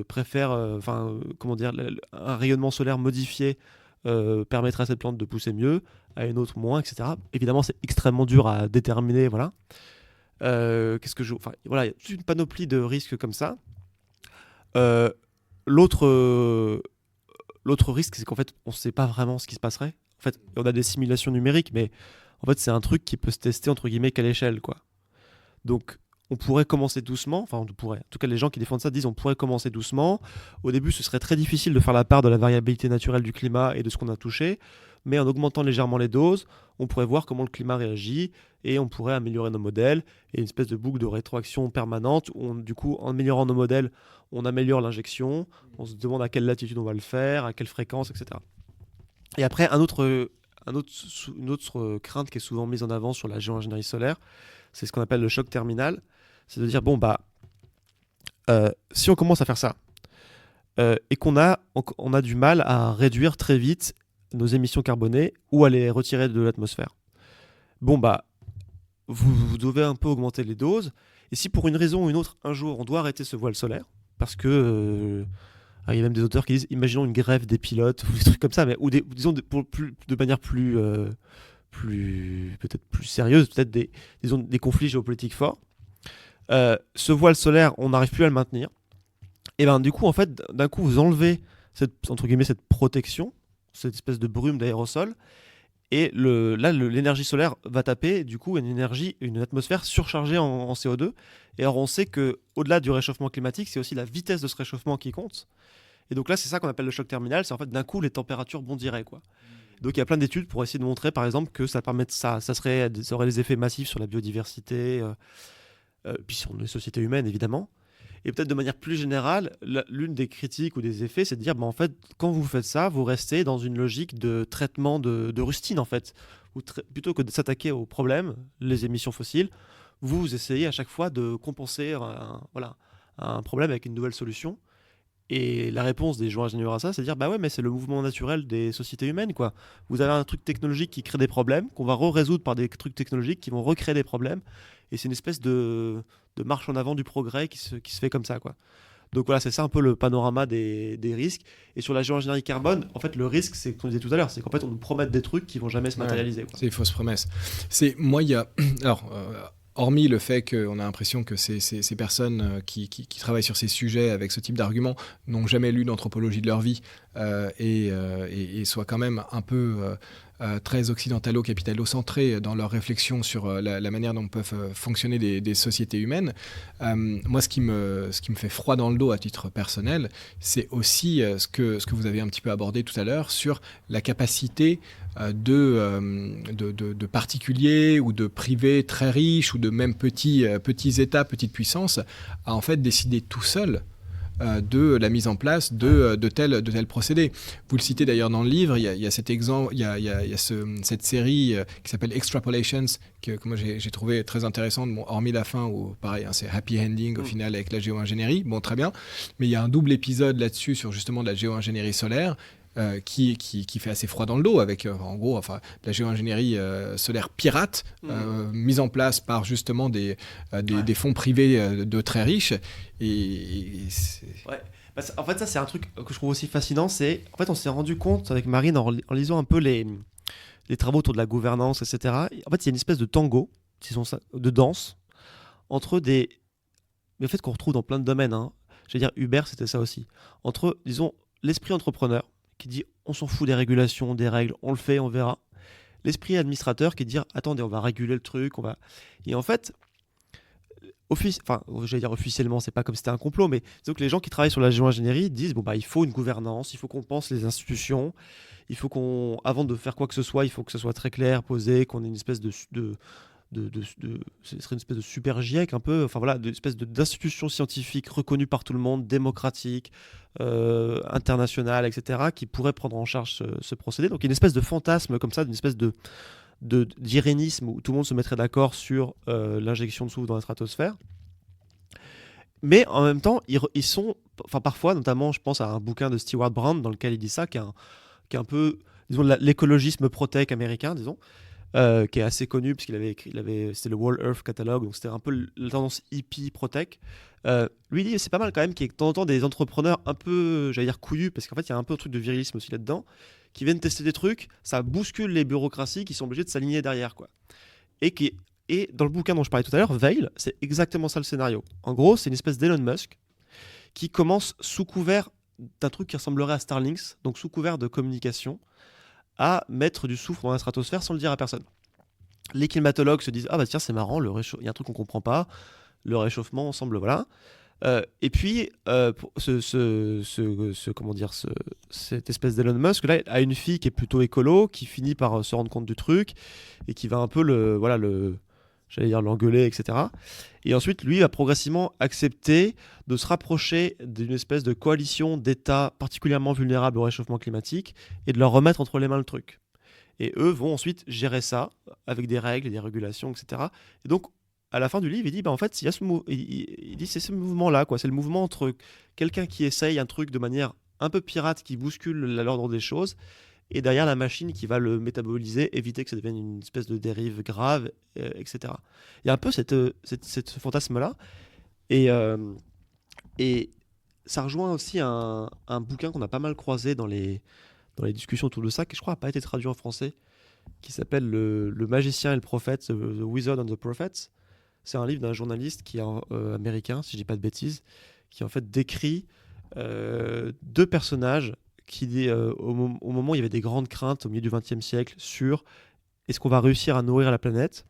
préfère, un rayonnement solaire modifié permettrait à cette plante de pousser mieux, à une autre moins, etc. Évidemment, c'est extrêmement dur à déterminer, voilà. Voilà, il y a toute une panoplie de risques comme ça. L'autre risque, c'est qu'en fait, on ne sait pas vraiment ce qui se passerait. En fait, on a des simulations numériques, mais en fait, c'est un truc qui peut se tester, entre guillemets, qu'à l'échelle, quoi. Donc, on pourrait commencer doucement, enfin, on pourrait. En tout cas, les gens qui défendent ça disent on pourrait commencer doucement. Au début, ce serait très difficile de faire la part de la variabilité naturelle du climat et de ce qu'on a touché, mais en augmentant légèrement les doses, on pourrait voir comment le climat réagit et on pourrait améliorer nos modèles et une espèce de boucle de rétroaction permanente où, du coup, en améliorant nos modèles, on améliore l'injection, on se demande à quelle latitude on va le faire, à quelle fréquence, etc. Et après, une autre crainte qui est souvent mise en avant sur la géo-ingénierie solaire, c'est ce qu'on appelle le choc terminal. C'est de dire, bon, bah, si on commence à faire ça, et qu'on a du mal à réduire très vite nos émissions carbonées ou à les retirer de l'atmosphère, bon, bah, vous devez un peu augmenter les doses. Et si pour une raison ou une autre, un jour, on doit arrêter ce voile solaire, parce que... il y a même des auteurs qui disent, imaginons une grève des pilotes, ou des trucs comme ça, mais, disons de manière peut-être plus sérieuse, peut-être des conflits géopolitiques forts. Ce voile solaire, on n'arrive plus à le maintenir. Et ben du coup, en fait, d'un coup, vous enlevez entre guillemets cette protection, cette espèce de brume d'aérosol, et l'énergie solaire va taper, du coup, une atmosphère surchargée en CO2. Et alors, on sait que au-delà du réchauffement climatique, c'est aussi la vitesse de ce réchauffement qui compte. Et donc là, c'est ça qu'on appelle le choc terminal. C'est en fait d'un coup, les températures bondiraient, quoi. Donc il y a plein d'études pour essayer de montrer, par exemple, que ça aurait des effets massifs sur la biodiversité, puis sur les sociétés humaines, évidemment. Et peut-être de manière plus générale, l'une des critiques ou des effets, c'est de dire, en fait, quand vous faites ça, vous restez dans une logique de traitement de rustine, en fait. Plutôt que de s'attaquer au problème, les émissions fossiles, vous essayez à chaque fois de compenser un problème avec une nouvelle solution. Et la réponse des géo-ingénieurs à ça, c'est de dire, bah ouais, mais c'est le mouvement naturel des sociétés humaines, quoi. Vous avez un truc technologique qui crée des problèmes, qu'on va résoudre par des trucs technologiques qui vont recréer des problèmes. Et c'est une espèce de marche en avant du progrès qui se fait comme ça, quoi. Donc voilà, c'est ça un peu le panorama des risques. Et sur la géo-ingénierie carbone, en fait, le risque, c'est ce qu'on disait tout à l'heure, c'est qu'en fait, on nous promette des trucs qui vont jamais se matérialiser, quoi. C'est une fausse promesse. Alors, hormis le fait qu'on a l'impression que ces personnes qui travaillent sur ces sujets avec ce type d'arguments n'ont jamais lu d'anthropologie de leur vie et soient quand même un peu très occidentalo-capitalo-centrés dans leur réflexion sur la manière dont peuvent fonctionner des sociétés humaines. Moi, ce qui me fait froid dans le dos à titre personnel, c'est aussi ce que vous avez un petit peu abordé tout à l'heure sur la capacité de particuliers ou de privés très riches ou de même petits États, petites puissances, à en fait décider tout seuls de la mise en place de tels procédés. Vous le citez d'ailleurs dans le livre, il y a cet exemple, il y a cette série qui s'appelle Extrapolations, que moi j'ai trouvé très intéressante, bon, hormis la fin où, pareil, hein, c'est happy ending au final avec la géo-ingénierie, bon, très bien, mais il y a un double épisode là-dessus sur justement de la géo-ingénierie solaire, qui fait assez froid dans le dos avec en gros de la géo-ingénierie solaire pirate mise en place par justement des fonds privés de très riches Ouais. En fait, ça c'est un truc que je trouve aussi fascinant, c'est en fait on s'est rendu compte avec Marine en lisant un peu les travaux autour de la gouvernance, etc. En fait, il y a une espèce de tango, de danse entre mais en fait qu'on retrouve dans plein de domaines, hein. Je veux dire, Uber, c'était ça aussi. Entre, disons, l'esprit entrepreneur qui dit on s'en fout des régulations, des règles, on le fait, on verra. L'esprit administrateur qui dit attendez, on va réguler le truc, Et en fait, j'allais dire officiellement, c'est pas comme si c'était un complot, mais disons que les gens qui travaillent sur la géo-ingénierie disent il faut une gouvernance, il faut qu'on pense les institutions, il faut avant de faire quoi que ce soit, il faut que ce soit très clair, posé, qu'on ait une espèce ce serait une espèce de super GIEC un peu, enfin voilà, une espèce d'institution scientifique reconnue par tout le monde, démocratique, internationale, etc., qui pourrait prendre en charge ce procédé. Donc il y a une espèce de fantasme comme ça, d'une espèce d'irénisme où tout le monde se mettrait d'accord sur l'injection de soufre dans la stratosphère. Mais en même temps, ils sont, enfin parfois, notamment, je pense à un bouquin de Stewart Brand dans lequel il dit ça, qui est un peu, disons, l'écologisme protec américain, disons. Qui est assez connu parce c'était le World Earth Catalog, donc c'était un peu la tendance hippie protec. Lui dit c'est pas mal quand même qu'il y ait de temps en temps des entrepreneurs un peu, j'allais dire couillus, parce qu'en fait il y a un peu un truc de virilisme aussi là-dedans, qui viennent tester des trucs, ça bouscule les bureaucraties qui sont obligées de s'aligner derrière, quoi. Et dans le bouquin dont je parlais tout à l'heure, Veil, c'est exactement ça le scénario. En gros, c'est une espèce d'Elon Musk qui commence sous couvert d'un truc qui ressemblerait à Starlinks, donc sous couvert de communication, à mettre du soufre dans la stratosphère sans le dire à personne. Les climatologues se disent ah bah tiens c'est marrant, il y a un truc qu'on comprend pas, le réchauffement semble voilà. Et puis cette espèce d'Elon Musk là a une fille qui est plutôt écolo, qui finit par se rendre compte du truc et qui va un peu j'allais dire l'engueuler, etc. Et ensuite, lui va progressivement accepter de se rapprocher d'une espèce de coalition d'États particulièrement vulnérables au réchauffement climatique et de leur remettre entre les mains le truc. Et eux vont ensuite gérer ça avec des règles et des régulations, etc. Et donc, à la fin du livre, il dit, en fait, il dit c'est ce mouvement-là, quoi. C'est le mouvement entre quelqu'un qui essaye un truc de manière un peu pirate, qui bouscule l'ordre des choses, et derrière la machine qui va le métaboliser, éviter que ça devienne une espèce de dérive grave, etc. Il y a un peu ce fantasme-là, et ça rejoint aussi un bouquin qu'on a pas mal croisé dans les discussions autour de ça, qui je crois n'a pas été traduit en français, qui s'appelle le magicien et le prophète, The Wizard and the Prophets. C'est un livre d'un journaliste qui est américain, si je dis pas de bêtises, qui en fait décrit deux personnages qui, au moment où il y avait des grandes craintes au milieu du XXe siècle sur est-ce qu'on va réussir à nourrir la planète.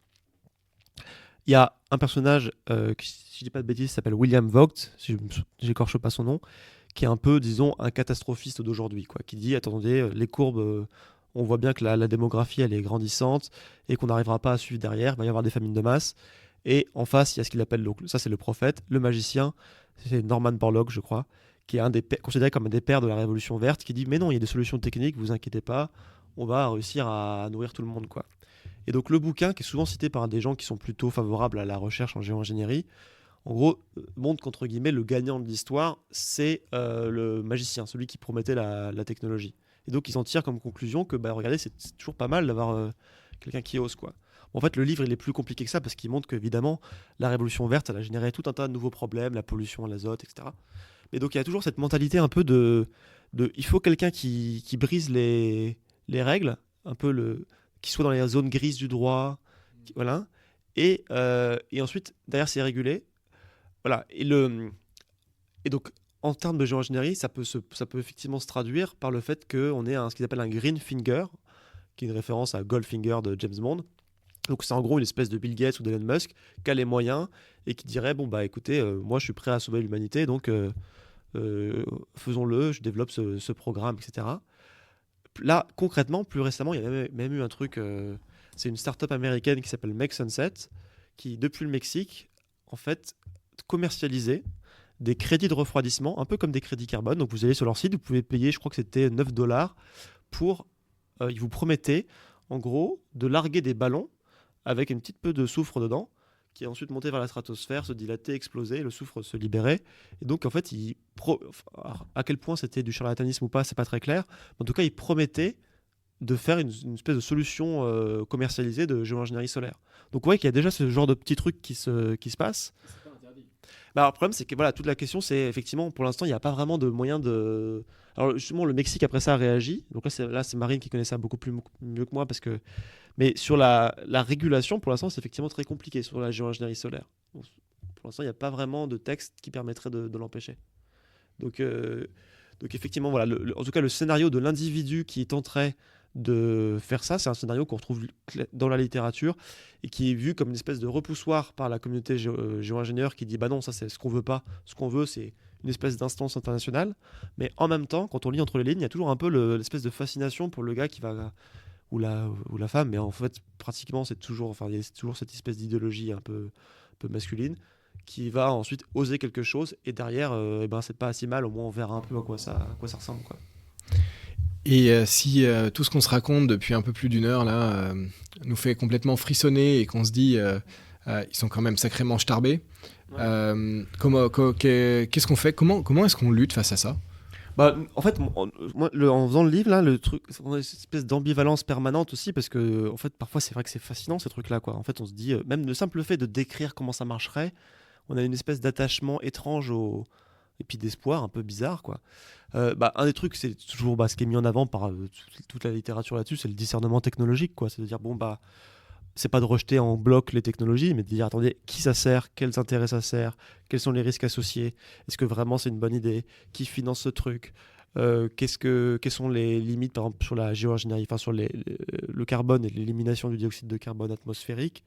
Il y a un personnage qui, si je dis pas de bêtises, s'appelle William Vogt, si je n'écorche pas son nom, qui est un peu, disons, un catastrophiste d'aujourd'hui, quoi, qui dit attendez, les courbes, on voit bien que la démographie elle est grandissante et qu'on n'arrivera pas à suivre derrière, il va y avoir des famines de masse. Et en face, il y a ce qu'il appelle, donc, ça c'est le prophète, le magicien, c'est Norman Borlaug, je crois, qui est considéré comme un des pères de la Révolution verte, qui dit mais non, il y a des solutions techniques, vous inquiétez pas, on va réussir à nourrir tout le monde, quoi. Et donc le bouquin, qui est souvent cité par des gens qui sont plutôt favorables à la recherche en géo-ingénierie, en gros, montre qu'entre guillemets, le gagnant de l'histoire, c'est le magicien, celui qui promettait la technologie. Et donc ils en tirent comme conclusion que, regardez, c'est toujours pas mal d'avoir quelqu'un qui ose, quoi. En fait, le livre, il est plus compliqué que ça, parce qu'il montre qu'évidemment, la révolution verte, elle a généré tout un tas de nouveaux problèmes, la pollution à l'azote, etc. Mais donc il y a toujours cette mentalité un peu il faut quelqu'un qui brise les règles, un peu qui soit dans les zones grises du droit, voilà, Et ensuite, derrière, c'est régulé. Voilà. Et donc, en termes de géo-ingénierie, ça peut effectivement se traduire par le fait qu'on ait ce qu'ils appellent un green finger, qui est une référence à Goldfinger de James Bond. Donc c'est en gros une espèce de Bill Gates ou d'Elon Musk qui a les moyens et qui dirait bon bah écoutez, moi je suis prêt à sauver l'humanité, donc faisons-le, je développe ce programme, etc. Là concrètement, plus récemment, il y a même eu un truc, c'est une start-up américaine qui s'appelle Make Sunset, qui depuis le Mexique, en fait, commercialisait des crédits de refroidissement, un peu comme des crédits carbone. Donc vous allez sur leur site, vous pouvez payer, je crois que c'était $9 pour, ils vous promettaient en gros de larguer des ballons avec une petite peu de soufre dedans, qui est ensuite monté vers la stratosphère, se dilatait, explosait, le soufre se libérait. Et donc, en fait, à quel point c'était du charlatanisme ou pas, c'est pas très clair. En tout cas, il promettait de faire une espèce de solution commercialisée de géo-ingénierie solaire. Donc, ouais, qu'il y a déjà ce genre de petits trucs qui se passent. C'est pas interdit. Bah, alors, le problème, c'est que voilà, toute la question, c'est effectivement, pour l'instant, il n'y a pas vraiment de moyen de. Alors, justement, le Mexique, après ça, a réagi. Donc là, c'est Marine qui connaît ça beaucoup mieux que moi. Mais sur la régulation, pour l'instant, c'est effectivement très compliqué sur la géo-ingénierie solaire. Pour l'instant, il n'y a pas vraiment de texte qui permettrait de l'empêcher. Donc, effectivement, voilà, en tout cas, le scénario de l'individu qui tenterait de faire ça, c'est un scénario qu'on retrouve dans la littérature et qui est vu comme une espèce de repoussoir par la communauté géo-ingénieur qui dit bah non, ça c'est ce qu'on veut pas. Ce qu'on veut, c'est une espèce d'instance internationale. Mais en même temps, quand on lit entre les lignes, il y a toujours un peu l'espèce de fascination pour le gars qui va ou la femme, mais en fait, pratiquement, c'est toujours cette espèce d'idéologie un peu masculine qui va ensuite oser quelque chose et derrière, eh ben, c'est pas si mal, au moins on verra un peu à quoi ça ressemble, quoi. Et si tout ce qu'on se raconte depuis un peu plus d'une heure là nous fait complètement frissonner et qu'on se dit ils sont quand même sacrément starbés, Ouais. qu'est-ce qu'on fait, comment est-ce qu'on lutte face à ça? Bah, en fait, moi, en faisant le livre, là, le truc, c'est une espèce d'ambivalence permanente aussi, parce que, en fait, parfois, c'est vrai que c'est fascinant, ces trucs-là, quoi. En fait, on se dit, même le simple fait de décrire comment ça marcherait, on a une espèce d'attachement étrange et puis d'espoir un peu bizarre, quoi. Bah, un des trucs, c'est toujours ce qui est mis en avant par toute la littérature là-dessus, c'est le discernement technologique, quoi. C'est de dire, bon, bah, c'est pas de rejeter en bloc les technologies, mais de dire, attendez, qui ça sert, quels intérêts ça sert, quels sont les risques associés, est-ce que vraiment c'est une bonne idée, qui finance ce truc, quelles sont les limites, par exemple, sur la géo-ingénierie, enfin, sur le carbone et l'élimination du dioxyde de carbone atmosphérique.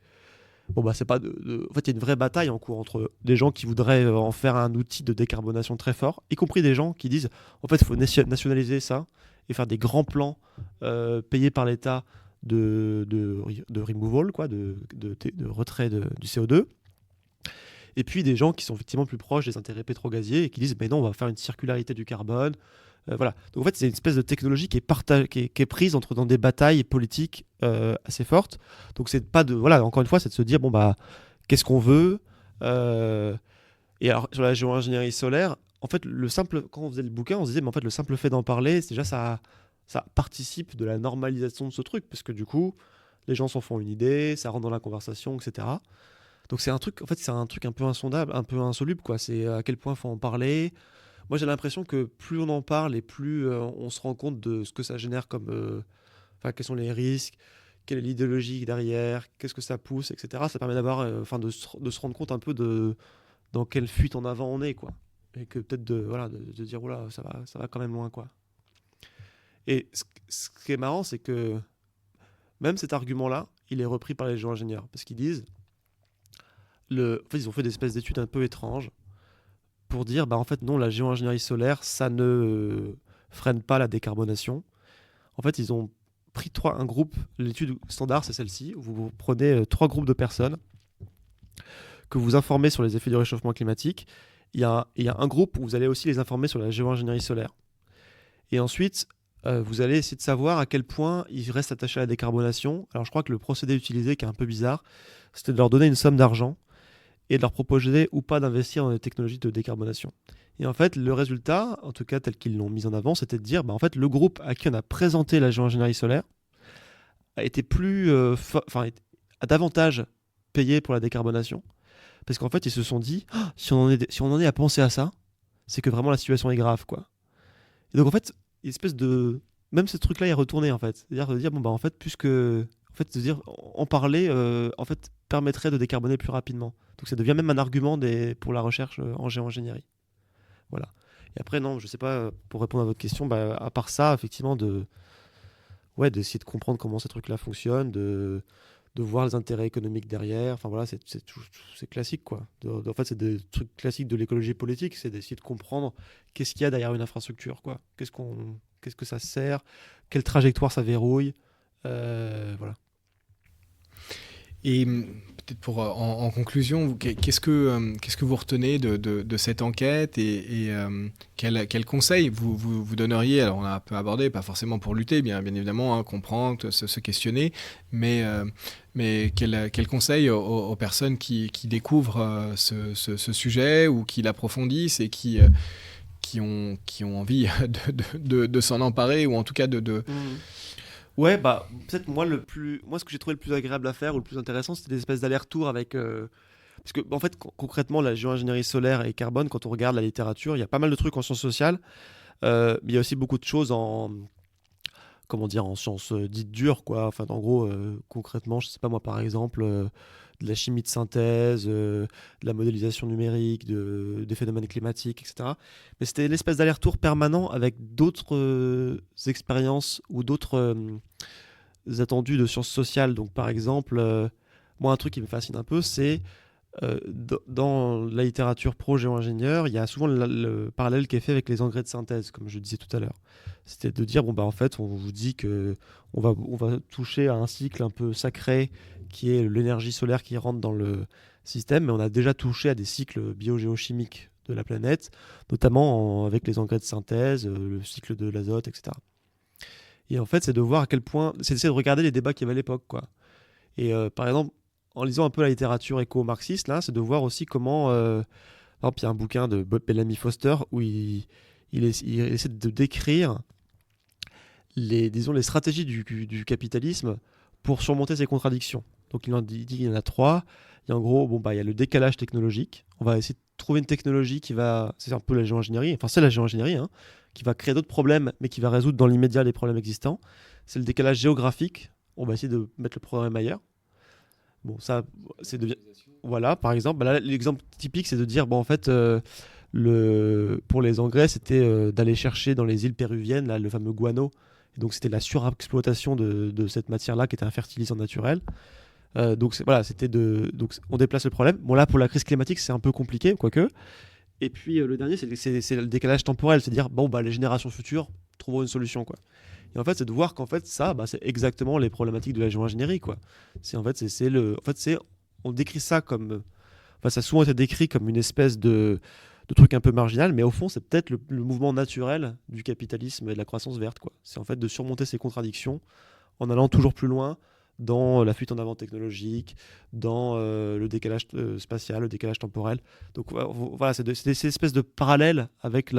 Bon, bah, c'est pas en fait, il y a une vraie bataille en cours entre des gens qui voudraient en faire un outil de décarbonation très fort, y compris des gens qui disent, en fait, il faut nationaliser ça et faire des grands plans payés par l'État de removal, quoi, de retrait du CO2. Et puis des gens qui sont effectivement plus proches des intérêts pétrogaziers et qui disent, ben non, on va faire une circularité du carbone. Voilà. Donc en fait, c'est une espèce de technologie qui est prise dans des batailles politiques assez fortes. Donc c'est pas de, voilà, encore une fois, c'est de se dire, bon bah, qu'est-ce qu'on veut. Et alors sur la géo-ingénierie solaire, en fait, quand on faisait le bouquin, on se disait, mais en fait, le simple fait d'en parler, c'est déjà ça participe de la normalisation de ce truc, parce que du coup, les gens s'en font une idée, ça rentre dans la conversation, etc. Donc c'est un truc, en fait, c'est un truc un peu insondable, un peu insoluble, quoi. C'est à quel point il faut en parler. Moi, j'ai l'impression que plus on en parle et plus on se rend compte de ce que ça génère comme, enfin, quels sont les risques, quelle est l'idéologie derrière, qu'est-ce que ça pousse, etc. Ça permet d'avoir, enfin, de se rendre compte un peu de dans quelle fuite en avant on est, quoi. Et que peut-être de dire, oula, ça va quand même loin, quoi. Et ce qui est marrant, c'est que même cet argument-là, il est repris par les géo-ingénieurs. Parce qu'ils disent, en fait, ils ont fait des espèces d'études un peu étranges pour dire, bah en fait, non, la géo-ingénierie solaire, ça ne freine pas la décarbonation. En fait, ils ont pris un groupe, l'étude standard, c'est celle-ci, où vous prenez 3 groupes de personnes que vous informez sur les effets du réchauffement climatique. Il y a un groupe où vous allez aussi les informer sur la géo-ingénierie solaire. Et ensuite, vous allez essayer de savoir à quel point ils restent attachés à la décarbonation. Alors, je crois que le procédé utilisé, qui est un peu bizarre, c'était de leur donner une somme d'argent et de leur proposer ou pas d'investir dans des technologies de décarbonation. Et en fait, le résultat, en tout cas tel qu'ils l'ont mis en avant, c'était de dire, bah, en fait, le groupe à qui on a présenté la géo-ingénierie solaire a été a davantage payé pour la décarbonation, parce qu'en fait, ils se sont dit, ah, si on en est à penser à ça, c'est que vraiment la situation est grave, quoi. Et donc en fait, une espèce de, même ce truc-là est retourné en fait, c'est-à-dire de dire bon bah en fait, puisque En fait, de dire, en parler, en fait, permettrait de décarboner plus rapidement. Donc ça devient même un argument pour la recherche en géo-ingénierie. Voilà. Et après, non, je sais pas, pour répondre à votre question, bah, à part ça, effectivement, d'essayer de comprendre comment ces trucs-là fonctionnent, de voir les intérêts économiques derrière. Enfin voilà, c'est classique, quoi. En fait, c'est des trucs classiques de l'écologie politique, c'est d'essayer de comprendre qu'est-ce qu'il y a derrière une infrastructure, quoi. Qu'est-ce que ça sert, quelle trajectoire ça verrouille. Voilà. Et peut-être en conclusion, qu'est-ce que vous retenez de cette enquête et quel conseil vous donneriez? Alors on a un peu abordé, pas forcément pour lutter, bien évidemment, hein, comprendre, se questionner, mais quel conseil aux personnes qui découvrent ce sujet ou qui l'approfondissent et qui ont envie de s'en emparer ou en tout cas de... Ouais, bah peut-être moi ce que j'ai trouvé le plus agréable à faire ou le plus intéressant, c'était des espèces d'allers-retours avec parce que en fait concrètement la géo-ingénierie solaire et carbone, quand on regarde la littérature, il y a pas mal de trucs en sciences sociales, mais il y a aussi beaucoup de choses en comment dire, en sciences dites dures, quoi. Enfin, en gros, concrètement, je sais pas moi, par exemple, de la chimie de synthèse, de la modélisation numérique, des phénomènes climatiques, etc. Mais c'était l'espèce d'aller-retour permanent avec d'autres expériences ou d'autres attendus de sciences sociales. Donc, par exemple, moi, un truc qui me fascine un peu, c'est dans la littérature pro-géo-ingénieur, il y a souvent le parallèle qui est fait avec les engrais de synthèse, comme je disais tout à l'heure. C'était de dire, bon, bah, en fait, on vous dit que on va toucher à un cycle un peu sacré qui est l'énergie solaire qui rentre dans le système, mais on a déjà touché à des cycles biogéochimiques de la planète, notamment avec les engrais de synthèse, le cycle de l'azote, etc. Et en fait, c'est de voir à quel point, c'est d'essayer de regarder les débats qu'il y avait à l'époque, quoi. Et par exemple, en lisant un peu la littérature éco-marxiste, là, c'est de voir aussi comment... par exemple, il y a un bouquin de Bob Bellamy Foster où il essaie de décrire les stratégies du capitalisme pour surmonter ces contradictions. Donc il dit qu'il y en a trois. Il y a en gros, bon, bah, il y a le décalage technologique. On va essayer de trouver une technologie qui va... C'est un peu la géo-ingénierie, enfin c'est la géo-ingénierie, hein, qui va créer d'autres problèmes, mais qui va résoudre dans l'immédiat les problèmes existants. C'est le décalage géographique. On va essayer de mettre le problème ailleurs. Bon, ça, c'est de... Voilà, par exemple, bah là, l'exemple typique, c'est de dire, bon, en fait, pour les engrais, c'était d'aller chercher dans les îles péruviennes, là, le fameux guano. Et donc, c'était la surexploitation de cette matière-là, qui était un fertilisant naturel. Voilà, donc, on déplace le problème. Bon, là, pour la crise climatique, c'est un peu compliqué, quoique. Et puis, le dernier, c'est le décalage temporel. C'est dire, bon, bah, les générations futures trouveront une solution, quoi. Et en fait, c'est de voir qu'en fait, ça, bah, c'est exactement les problématiques de la géo-ingénierie, quoi. On décrit ça comme, enfin, ça a souvent été décrit comme une espèce de truc un peu marginal, mais au fond, c'est peut-être le mouvement naturel du capitalisme et de la croissance verte, quoi. C'est en fait de surmonter ces contradictions en allant toujours plus loin dans la fuite en avant technologique, dans le décalage spatial, le décalage temporel. Donc voilà, c'est ces espèces de parallèles avec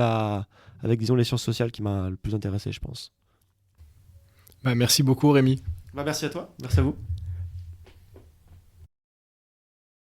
disons, les sciences sociales qui m'a le plus intéressé, je pense. Bah, merci beaucoup Rémi. Bah, merci à toi, merci à vous.